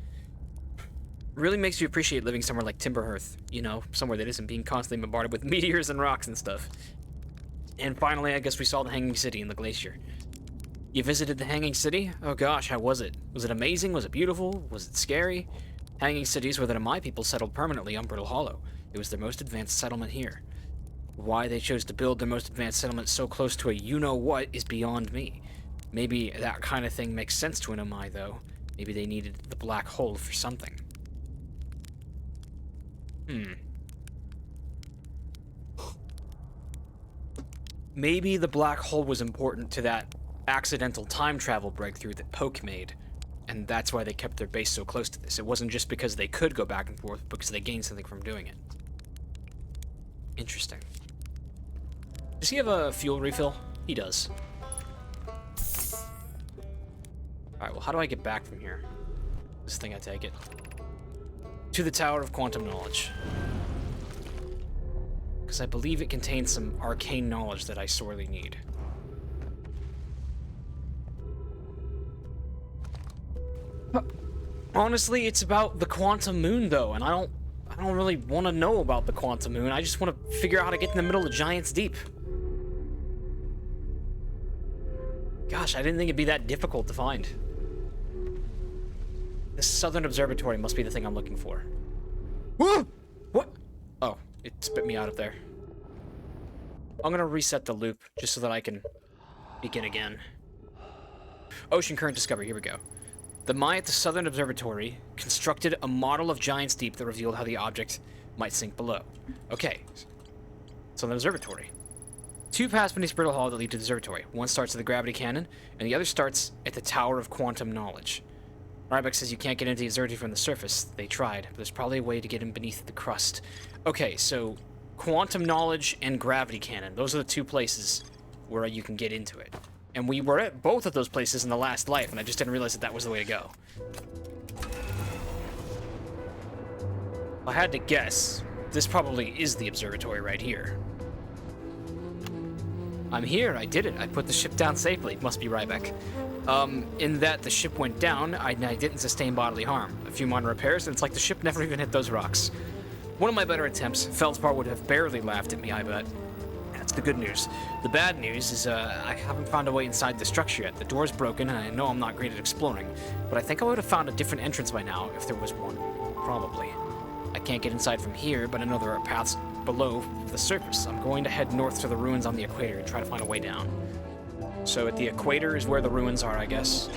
Really makes you appreciate living somewhere like Timberhearth, you know, somewhere that isn't being constantly bombarded with meteors and rocks and stuff. And finally, I guess we saw the Hanging City in the glacier. You visited the Hanging City? Oh gosh, how was it? Was it amazing? Was it beautiful? Was it scary? Hanging Cities were the Nomai people settled permanently on Brittle Hollow. It was their most advanced settlement here. Why they chose to build their most advanced settlement so close to a you-know-what is beyond me. Maybe that kind of thing makes sense to an Nomai, though. Maybe they needed the black hole for something. Maybe the black hole was important to that accidental time travel breakthrough that Poke made, and that's why they kept their base so close to this. It wasn't just because they could go back and forth, because they gained something from doing it. Interesting. Does he have a fuel refill? He does. Alright, well, how do I get back from here? This thing, I take it. To the Tower of Quantum Knowledge. Because I believe it contains some arcane knowledge that I sorely need. But honestly, it's about the quantum moon, though, and I don't really want to know about the quantum moon. I just want to figure out how to get in the middle of Giant's Deep. Gosh, I didn't think it'd be that difficult to find. The Southern Observatory must be the thing I'm looking for. Whoa! What? Oh, it spit me out of there. I'm gonna reset the loop just so that I can begin again. Ocean current discovery, here we go. The Nomai at the Southern Observatory constructed a model of Giant's Deep that revealed how the object might sink below. Okay, Southern Observatory. Two paths beneath Brittle Hall that lead to the observatory. One starts at the gravity cannon, and the other starts at the Tower of Quantum Knowledge. Riebeck says you can't get into the observatory from the surface. They tried, but there's probably a way to get in beneath the crust. Okay, so Quantum Knowledge and Gravity Cannon. Those are the two places where you can get into it. And we were at both of those places in the last life, and I just didn't realize that that was the way to go. If I had to guess, this probably is the observatory right here. I'm here, I did it. I put the ship down safely. Must be Riebeck. In that the ship went down, I didn't sustain bodily harm. A few minor repairs, and it's like the ship never even hit those rocks. One of my better attempts, Feldspar would have barely laughed at me, I bet. That's the good news. The bad news is, I haven't found a way inside the structure yet. The door's broken, and I know I'm not great at exploring, but I think I would have found a different entrance by now, if there was one. Probably. I can't get inside from here, but I know there are paths below the surface. I'm going to head north to the ruins on the equator and try to find a way down. So at the equator is where the ruins are, I guess.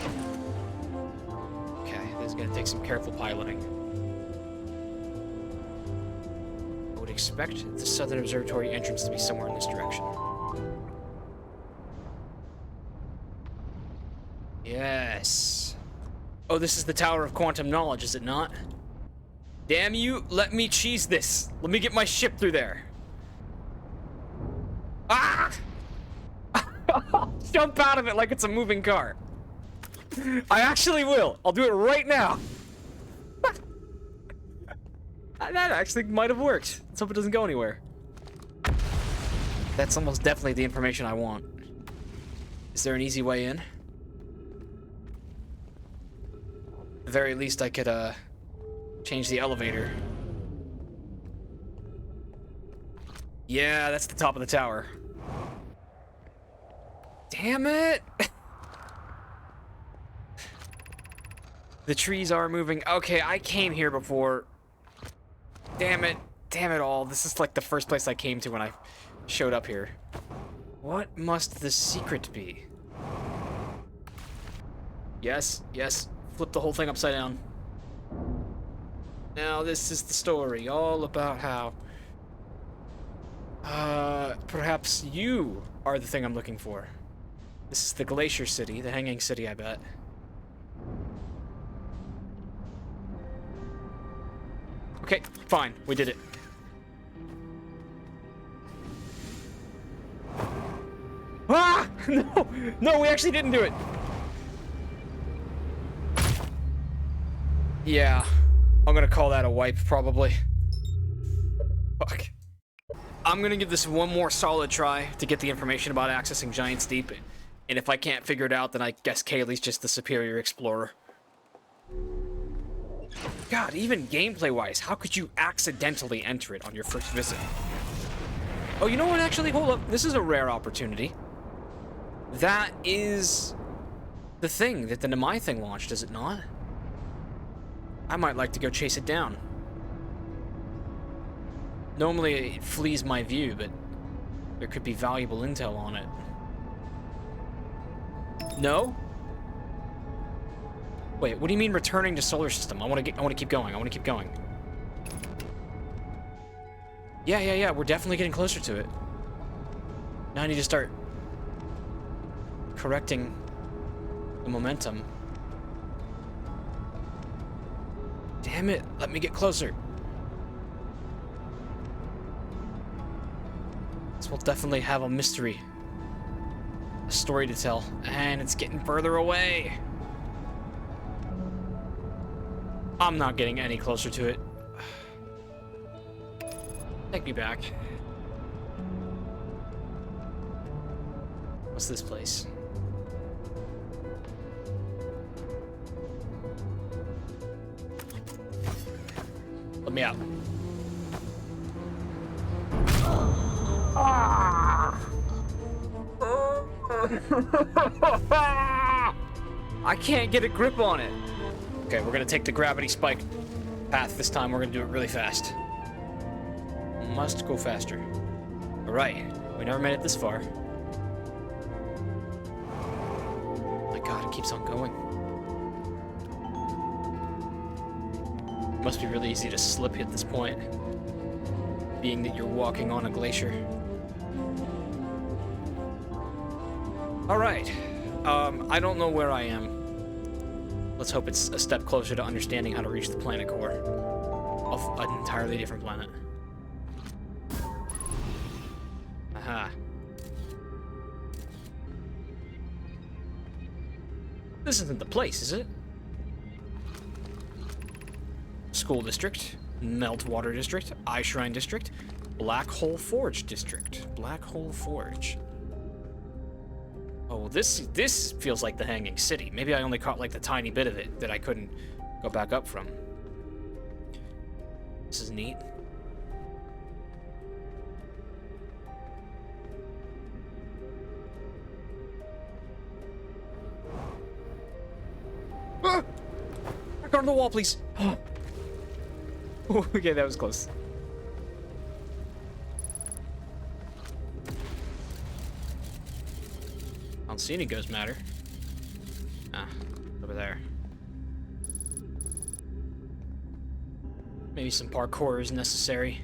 Okay, this is going to take some careful piloting. I would expect the Southern Observatory entrance to be somewhere in this direction. Yes. Oh, this is the Tower of Quantum Knowledge, is it not? Damn you, let me cheese this. Let me get my ship through there. Ah! Jump out of it like it's a moving car. I actually will. I'll do it right now. That actually might have worked. Let's hope it doesn't go anywhere. That's almost definitely the information I want. Is there an easy way in? At the very least, I could, change the elevator. Yeah, that's the top of the tower. Damn it! The trees are moving. Okay, I came here before. Damn it. Damn it all. This is like the first place I came to when I showed up here. What must the secret be? Yes, yes. Flip the whole thing upside down. Now this is the story, all about how perhaps you are the thing I'm looking for. This is the Glacier City, the Hanging City, I bet. Okay, fine, we did it. Ah! No! No, we actually didn't do it! Yeah. I'm gonna call that a wipe, probably. Fuck. I'm gonna give this one more solid try to get the information about accessing Giant's Deep, and if I can't figure it out, then I guess Kaylee's just the superior explorer. God, even gameplay-wise, how could you accidentally enter it on your first visit? Oh, you know what, actually? Hold up. This is a rare opportunity. That is the thing that the Nomai thing launched, is it not? I might like to go chase it down. Normally it flees my view, but there could be valuable intel on it. No? Wait, what do you mean returning to solar system? I want to keep going. I want to keep going. Yeah, we're definitely getting closer to it. Now I need to start correcting the momentum. Damn it, let me get closer. This will definitely have a mystery. A story to tell. And it's getting further away. I'm not getting any closer to it. Take me back. What's this place? Let me out. I can't get a grip on it. Okay, we're gonna take the gravity spike path this time. We're gonna do it really fast. Must go faster. All right, we never made it this far. My God, it keeps on going. Must be really easy to slip at this point, being that you're walking on a glacier. All right, I don't know where I am. Let's hope it's a step closer to understanding how to reach the planet core of an entirely different planet. Aha. This isn't the place, is it? School District, Meltwater District, Eye Shrine District, Black Hole Forge District. Black Hole Forge. Oh, this feels like the Hanging City. Maybe I only caught like the tiny bit of it that I couldn't go back up from. This is neat. Ah! Back on the wall, please. Oh, okay, that was close. I don't see any ghost matter. Ah, over there. Maybe some parkour is necessary.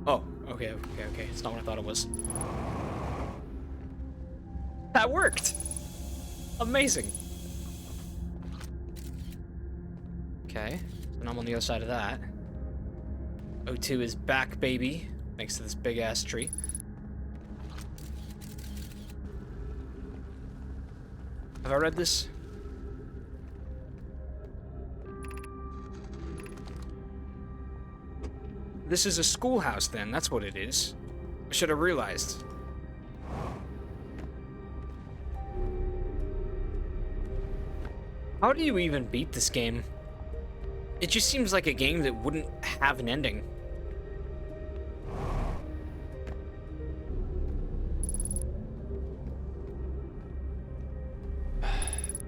Oh, okay. It's not what I thought it was. That worked! Amazing. Okay, so now I'm on the other side of that. O2 is back, baby, thanks to this big-ass tree. Have I read this? This is a schoolhouse, then. That's what it is. I should have realized. How do you even beat this game? It just seems like a game that wouldn't have an ending.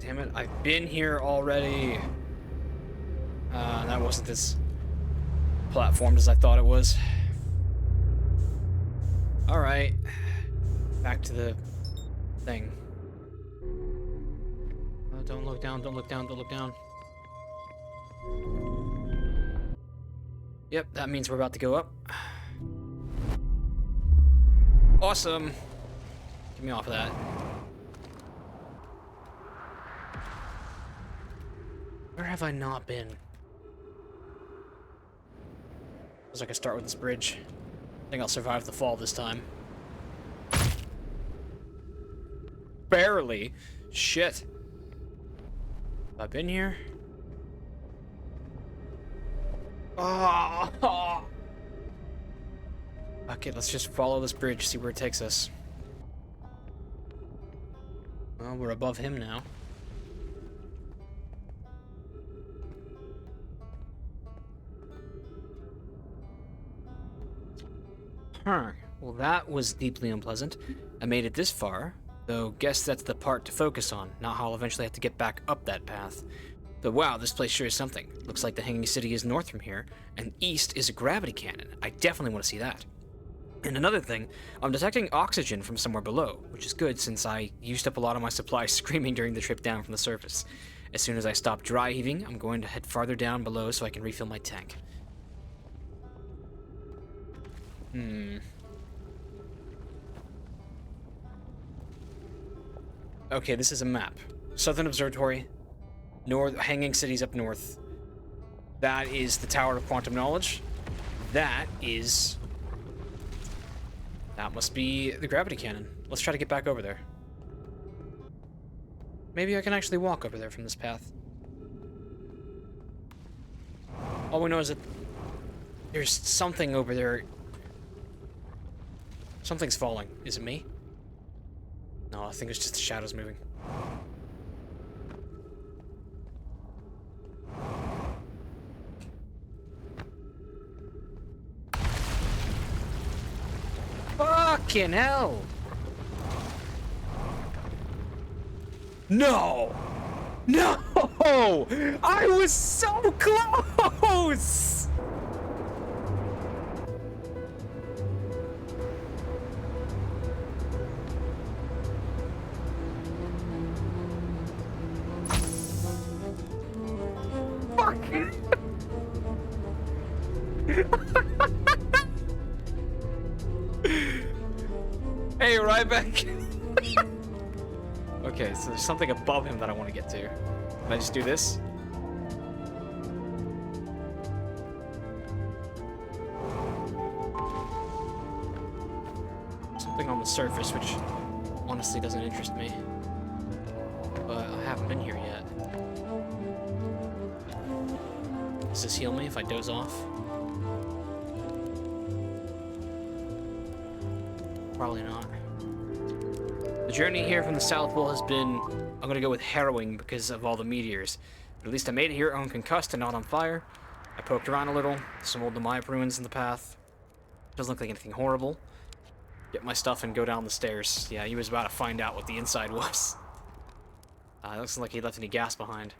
Damn it, I've been here already. That wasn't as platformed as I thought it was. Alright. Back to the thing. Don't look down, don't look down, don't look down. Yep, that means we're about to go up. Awesome. Get me off of that. Where have I not been? Looks like I start with this bridge. I think I'll survive the fall this time. Barely. Shit. Have I been here? Oh. Okay, let's just follow this bridge, see where it takes us. Well, we're above him now. Huh. Well, that was deeply unpleasant. I made it this far, though guess that's the part to focus on, not how I'll eventually have to get back up that path. But wow, this place sure is something. Looks like the Hanging City is north from here, and east is a gravity cannon. I definitely want to see that. And another thing, I'm detecting oxygen from somewhere below, which is good since I used up a lot of my supplies screaming during the trip down from the surface. As soon as I stop dry heaving, I'm going to head farther down below so I can refill my tank. Okay, this is a map. Southern Observatory. Hanging City's up north. That is the Tower of Quantum Knowledge. That must be the gravity cannon. Let's try to get back over there. Maybe I can actually walk over there from this path. All we know is that there's something over there. Something's falling. Is it me? No, I think it's just the shadows moving. Fucking hell! No! No! I was so close! Fuck! Hey, Riebeck! Okay, so there's something above him that I want to get to. Can I just do this? Something on the surface, which honestly doesn't interest me. But I haven't been here yet. Does this heal me if I doze off? Probably not. The journey here from the South Pole has been, I'm gonna go with harrowing because of all the meteors. But at least I made it here unconcussed and not on fire. I poked around a little, some old Nomai ruins in the path. Doesn't look like anything horrible. Get my stuff and go down the stairs. Yeah, he was about to find out what the inside was. It looks like he left any gas behind.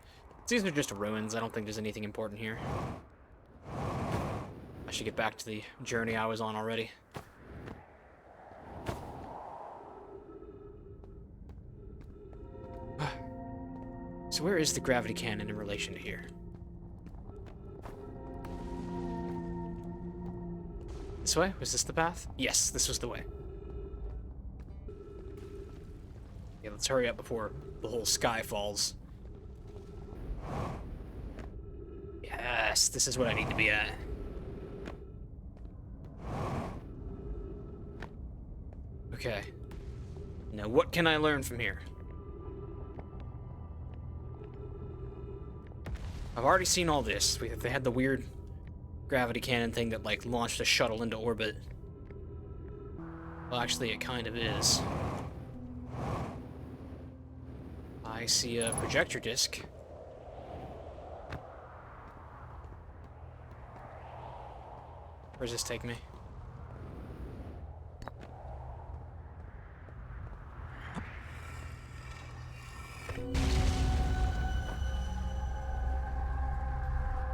These are just ruins. I don't think there's anything important here. I should get back to the journey I was on already. So where is the gravity cannon in relation to here? This way? Was this the path? Yes, this was the way. Yeah, let's hurry up before the whole sky falls. Yes, this is what I need to be at. Okay. Now what can I learn from here? I've already seen all this. They had the weird gravity cannon thing that, like, launched a shuttle into orbit. Well, actually, it kind of is. I see a projector disc. Where does this take me?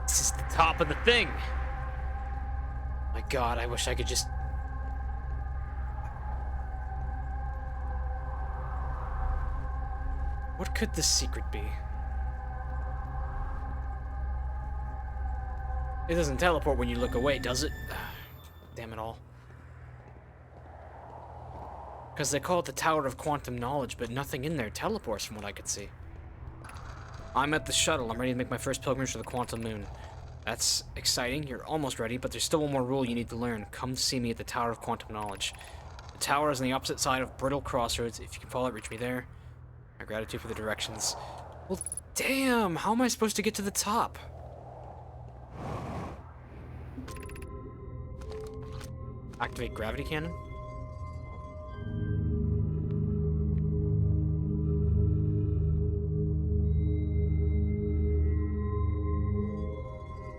This is the top of the thing. My God, I wish I could just... What could the secret be? It doesn't teleport when you look away, does it? Damn it all. Because they call it the Tower of Quantum Knowledge, but nothing in there teleports from what I could see. I'm at the shuttle. I'm ready to make my first pilgrimage to the Quantum Moon. That's exciting. You're almost ready, but there's still one more rule you need to learn. Come see me at the Tower of Quantum Knowledge. The tower is on the opposite side of Brittle Crossroads. If you can follow it, reach me there. My gratitude for the directions. Well, damn! How am I supposed to get to the top? Activate gravity cannon?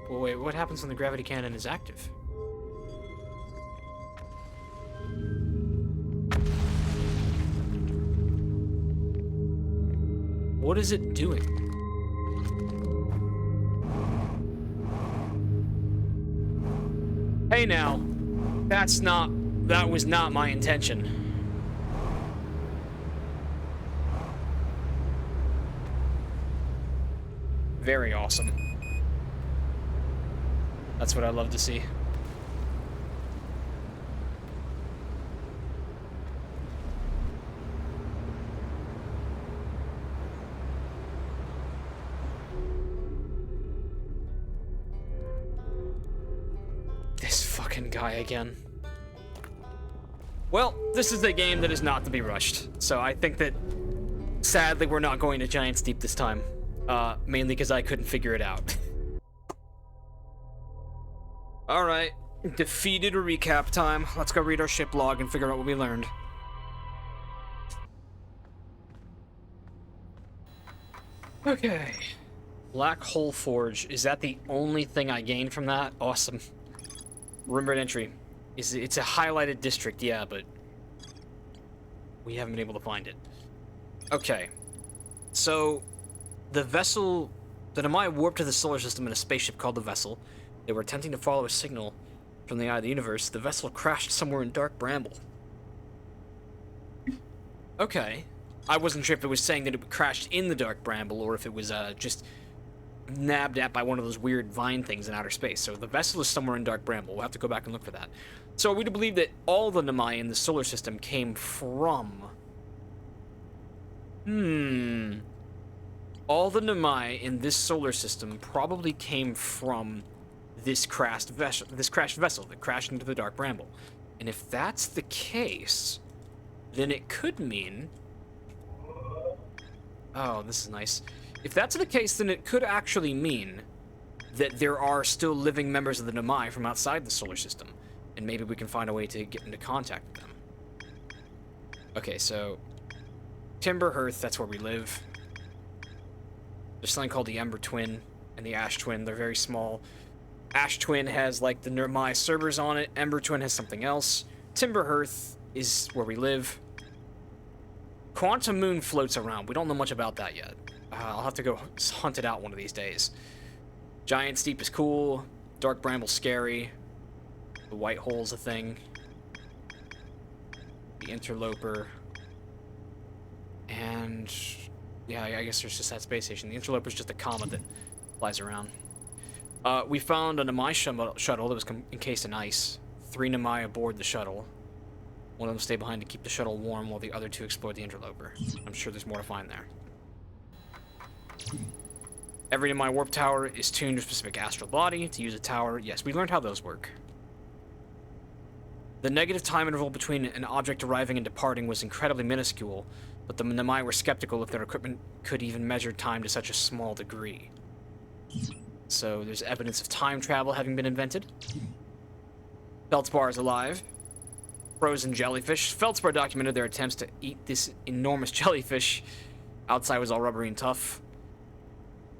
Well, wait, what happens when the gravity cannon is active? What is it doing? Hey now, that was not my intention. Very awesome. That's what I love to see. same guy again. Well, this is a game that is not to be rushed, so I think that, sadly, we're not going to Giant's Deep this time. Mainly because I couldn't figure it out. Alright, defeated or recap time. Let's go read our ship log and figure out what we learned. Okay. Black Hole Forge. Is that the only thing I gained from that? Awesome. Remembered entry. It's a highlighted district, yeah, but we haven't been able to find it. Okay. So, the vessel... The Nomai warped to the solar system in a spaceship called the Vessel. They were attempting to follow a signal from the eye of the universe. The vessel crashed somewhere in dark bramble. Okay. I wasn't sure if it was saying that it crashed in the dark bramble or if it was just nabbed at by one of those weird vine things in outer space. So the vessel is somewhere in dark bramble. We'll have to go back and look for that. So are we to believe that all the Nomai in the solar system came from... All the Nomai in this solar system probably came from this crashed vessel that crashed into the dark bramble. And if that's the case, then it could mean... Oh, this is nice. If that's the case, then it could actually mean that there are still living members of the Nomai from outside the solar system. And maybe we can find a way to get into contact with them. Okay, so... Timber Hearth, that's where we live. There's something called the Ember Twin and the Ash Twin. They're very small. Ash Twin has, like, the Nomai servers on it. Ember Twin has something else. Timber Hearth is where we live. Quantum Moon floats around. We don't know much about that yet. I'll have to go hunt it out one of these days. Giant's Deep is cool. Dark Bramble's scary. The White Hole's a thing. The Interloper. And... yeah, I guess there's just that space station. The Interloper's just a comet that flies around. We found a Nomai shuttle that was encased in ice. 3 Nomai aboard the shuttle. One of them stayed behind to keep the shuttle warm while the other 2 explored the Interloper. I'm sure there's more to find there. Every Nomai warp tower is tuned to a specific astral body. To use a tower, yes, we learned how those work. The negative time interval between an object arriving and departing was incredibly minuscule, but the Nomai were skeptical if their equipment could even measure time to such a small degree. So there's evidence of time travel having been invented. Feldspar is alive. Frozen jellyfish. Feldspar documented their attempts to eat this enormous jellyfish. Outside was all rubbery and tough.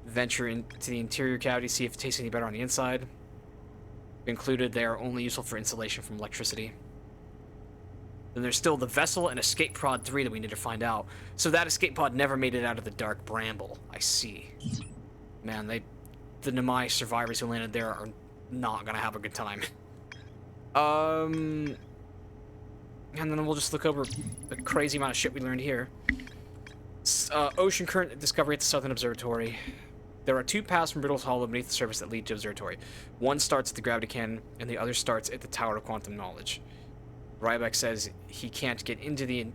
Venture into the interior cavity, see if it tastes any better on the inside. Concluded they are only useful for insulation from electricity. Then there's still the vessel and escape pod 3 that we need to find out. So that escape pod never made it out of the dark bramble. I see. Man, the Nomai survivors who landed there are not gonna have a good time. And then we'll just look over the crazy amount of shit we learned here. Ocean current discovery at the Southern Observatory. There are 2 paths from Brittle's Hollow beneath the surface that lead to Observatory. One starts at the gravity cannon, and the other starts at the Tower of Quantum Knowledge. Riebeck says you can't get into the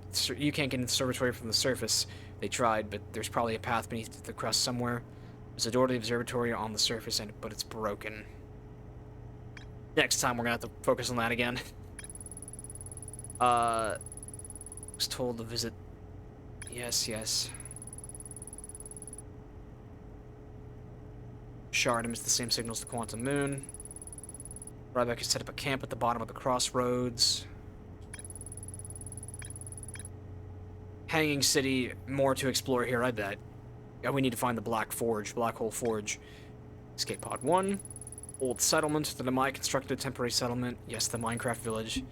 observatory from the surface. They tried, but there's probably a path beneath the crust somewhere. There's a door to the observatory on the surface, but it's broken. Next time we're gonna have to focus on that again. Was told to visit. Yes. Shard emits the same signals as the Quantum Moon. Riebeck has set up a camp at the bottom of the crossroads. Hanging City, more to explore here, I bet. Yeah, we need to find the Black Hole Forge. Escape Pod 1. Old settlement. The Nomai constructed a temporary settlement. Yes, the Minecraft village.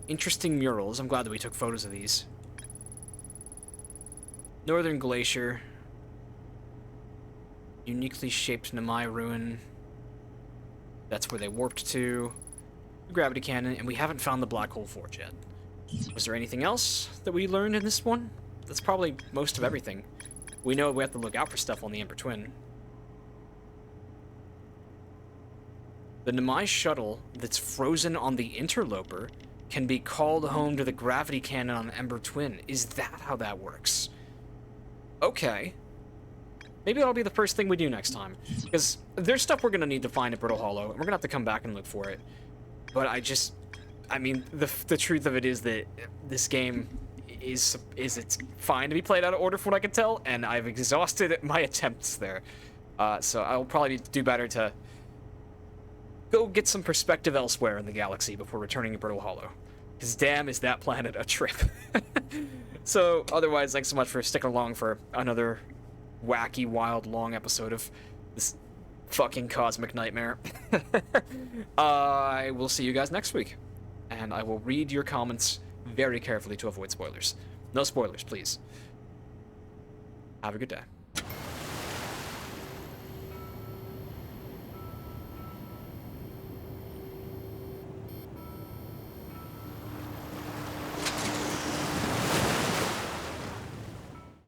Interesting murals. I'm glad that we took photos of these. Northern Glacier. Uniquely shaped Nomai ruin. That's where they warped to. The gravity cannon, and we haven't found the Black Hole Forge yet. Was there anything else that we learned in this one? That's probably most of everything. We know we have to look out for stuff on the Ember Twin. The Nomai shuttle that's frozen on the Interloper can be called home to the gravity cannon on the Ember Twin. Is that how that works? Okay. Maybe that'll be the first thing we do next time. Because there's stuff we're going to need to find at Brittle Hollow, and we're going to have to come back and look for it. but I mean, the truth of it is that this game is it's fine to be played out of order from what I can tell, and I've exhausted my attempts there. So I'll probably need to do better to go get some perspective elsewhere in the galaxy before returning to Brittle Hollow. Because damn, is that planet a trip. So otherwise, thanks so much for sticking along for another wacky, wild, long episode of this fucking cosmic nightmare. I will see you guys next week, and I will read your comments very carefully to avoid spoilers. No spoilers, please. Have a good day.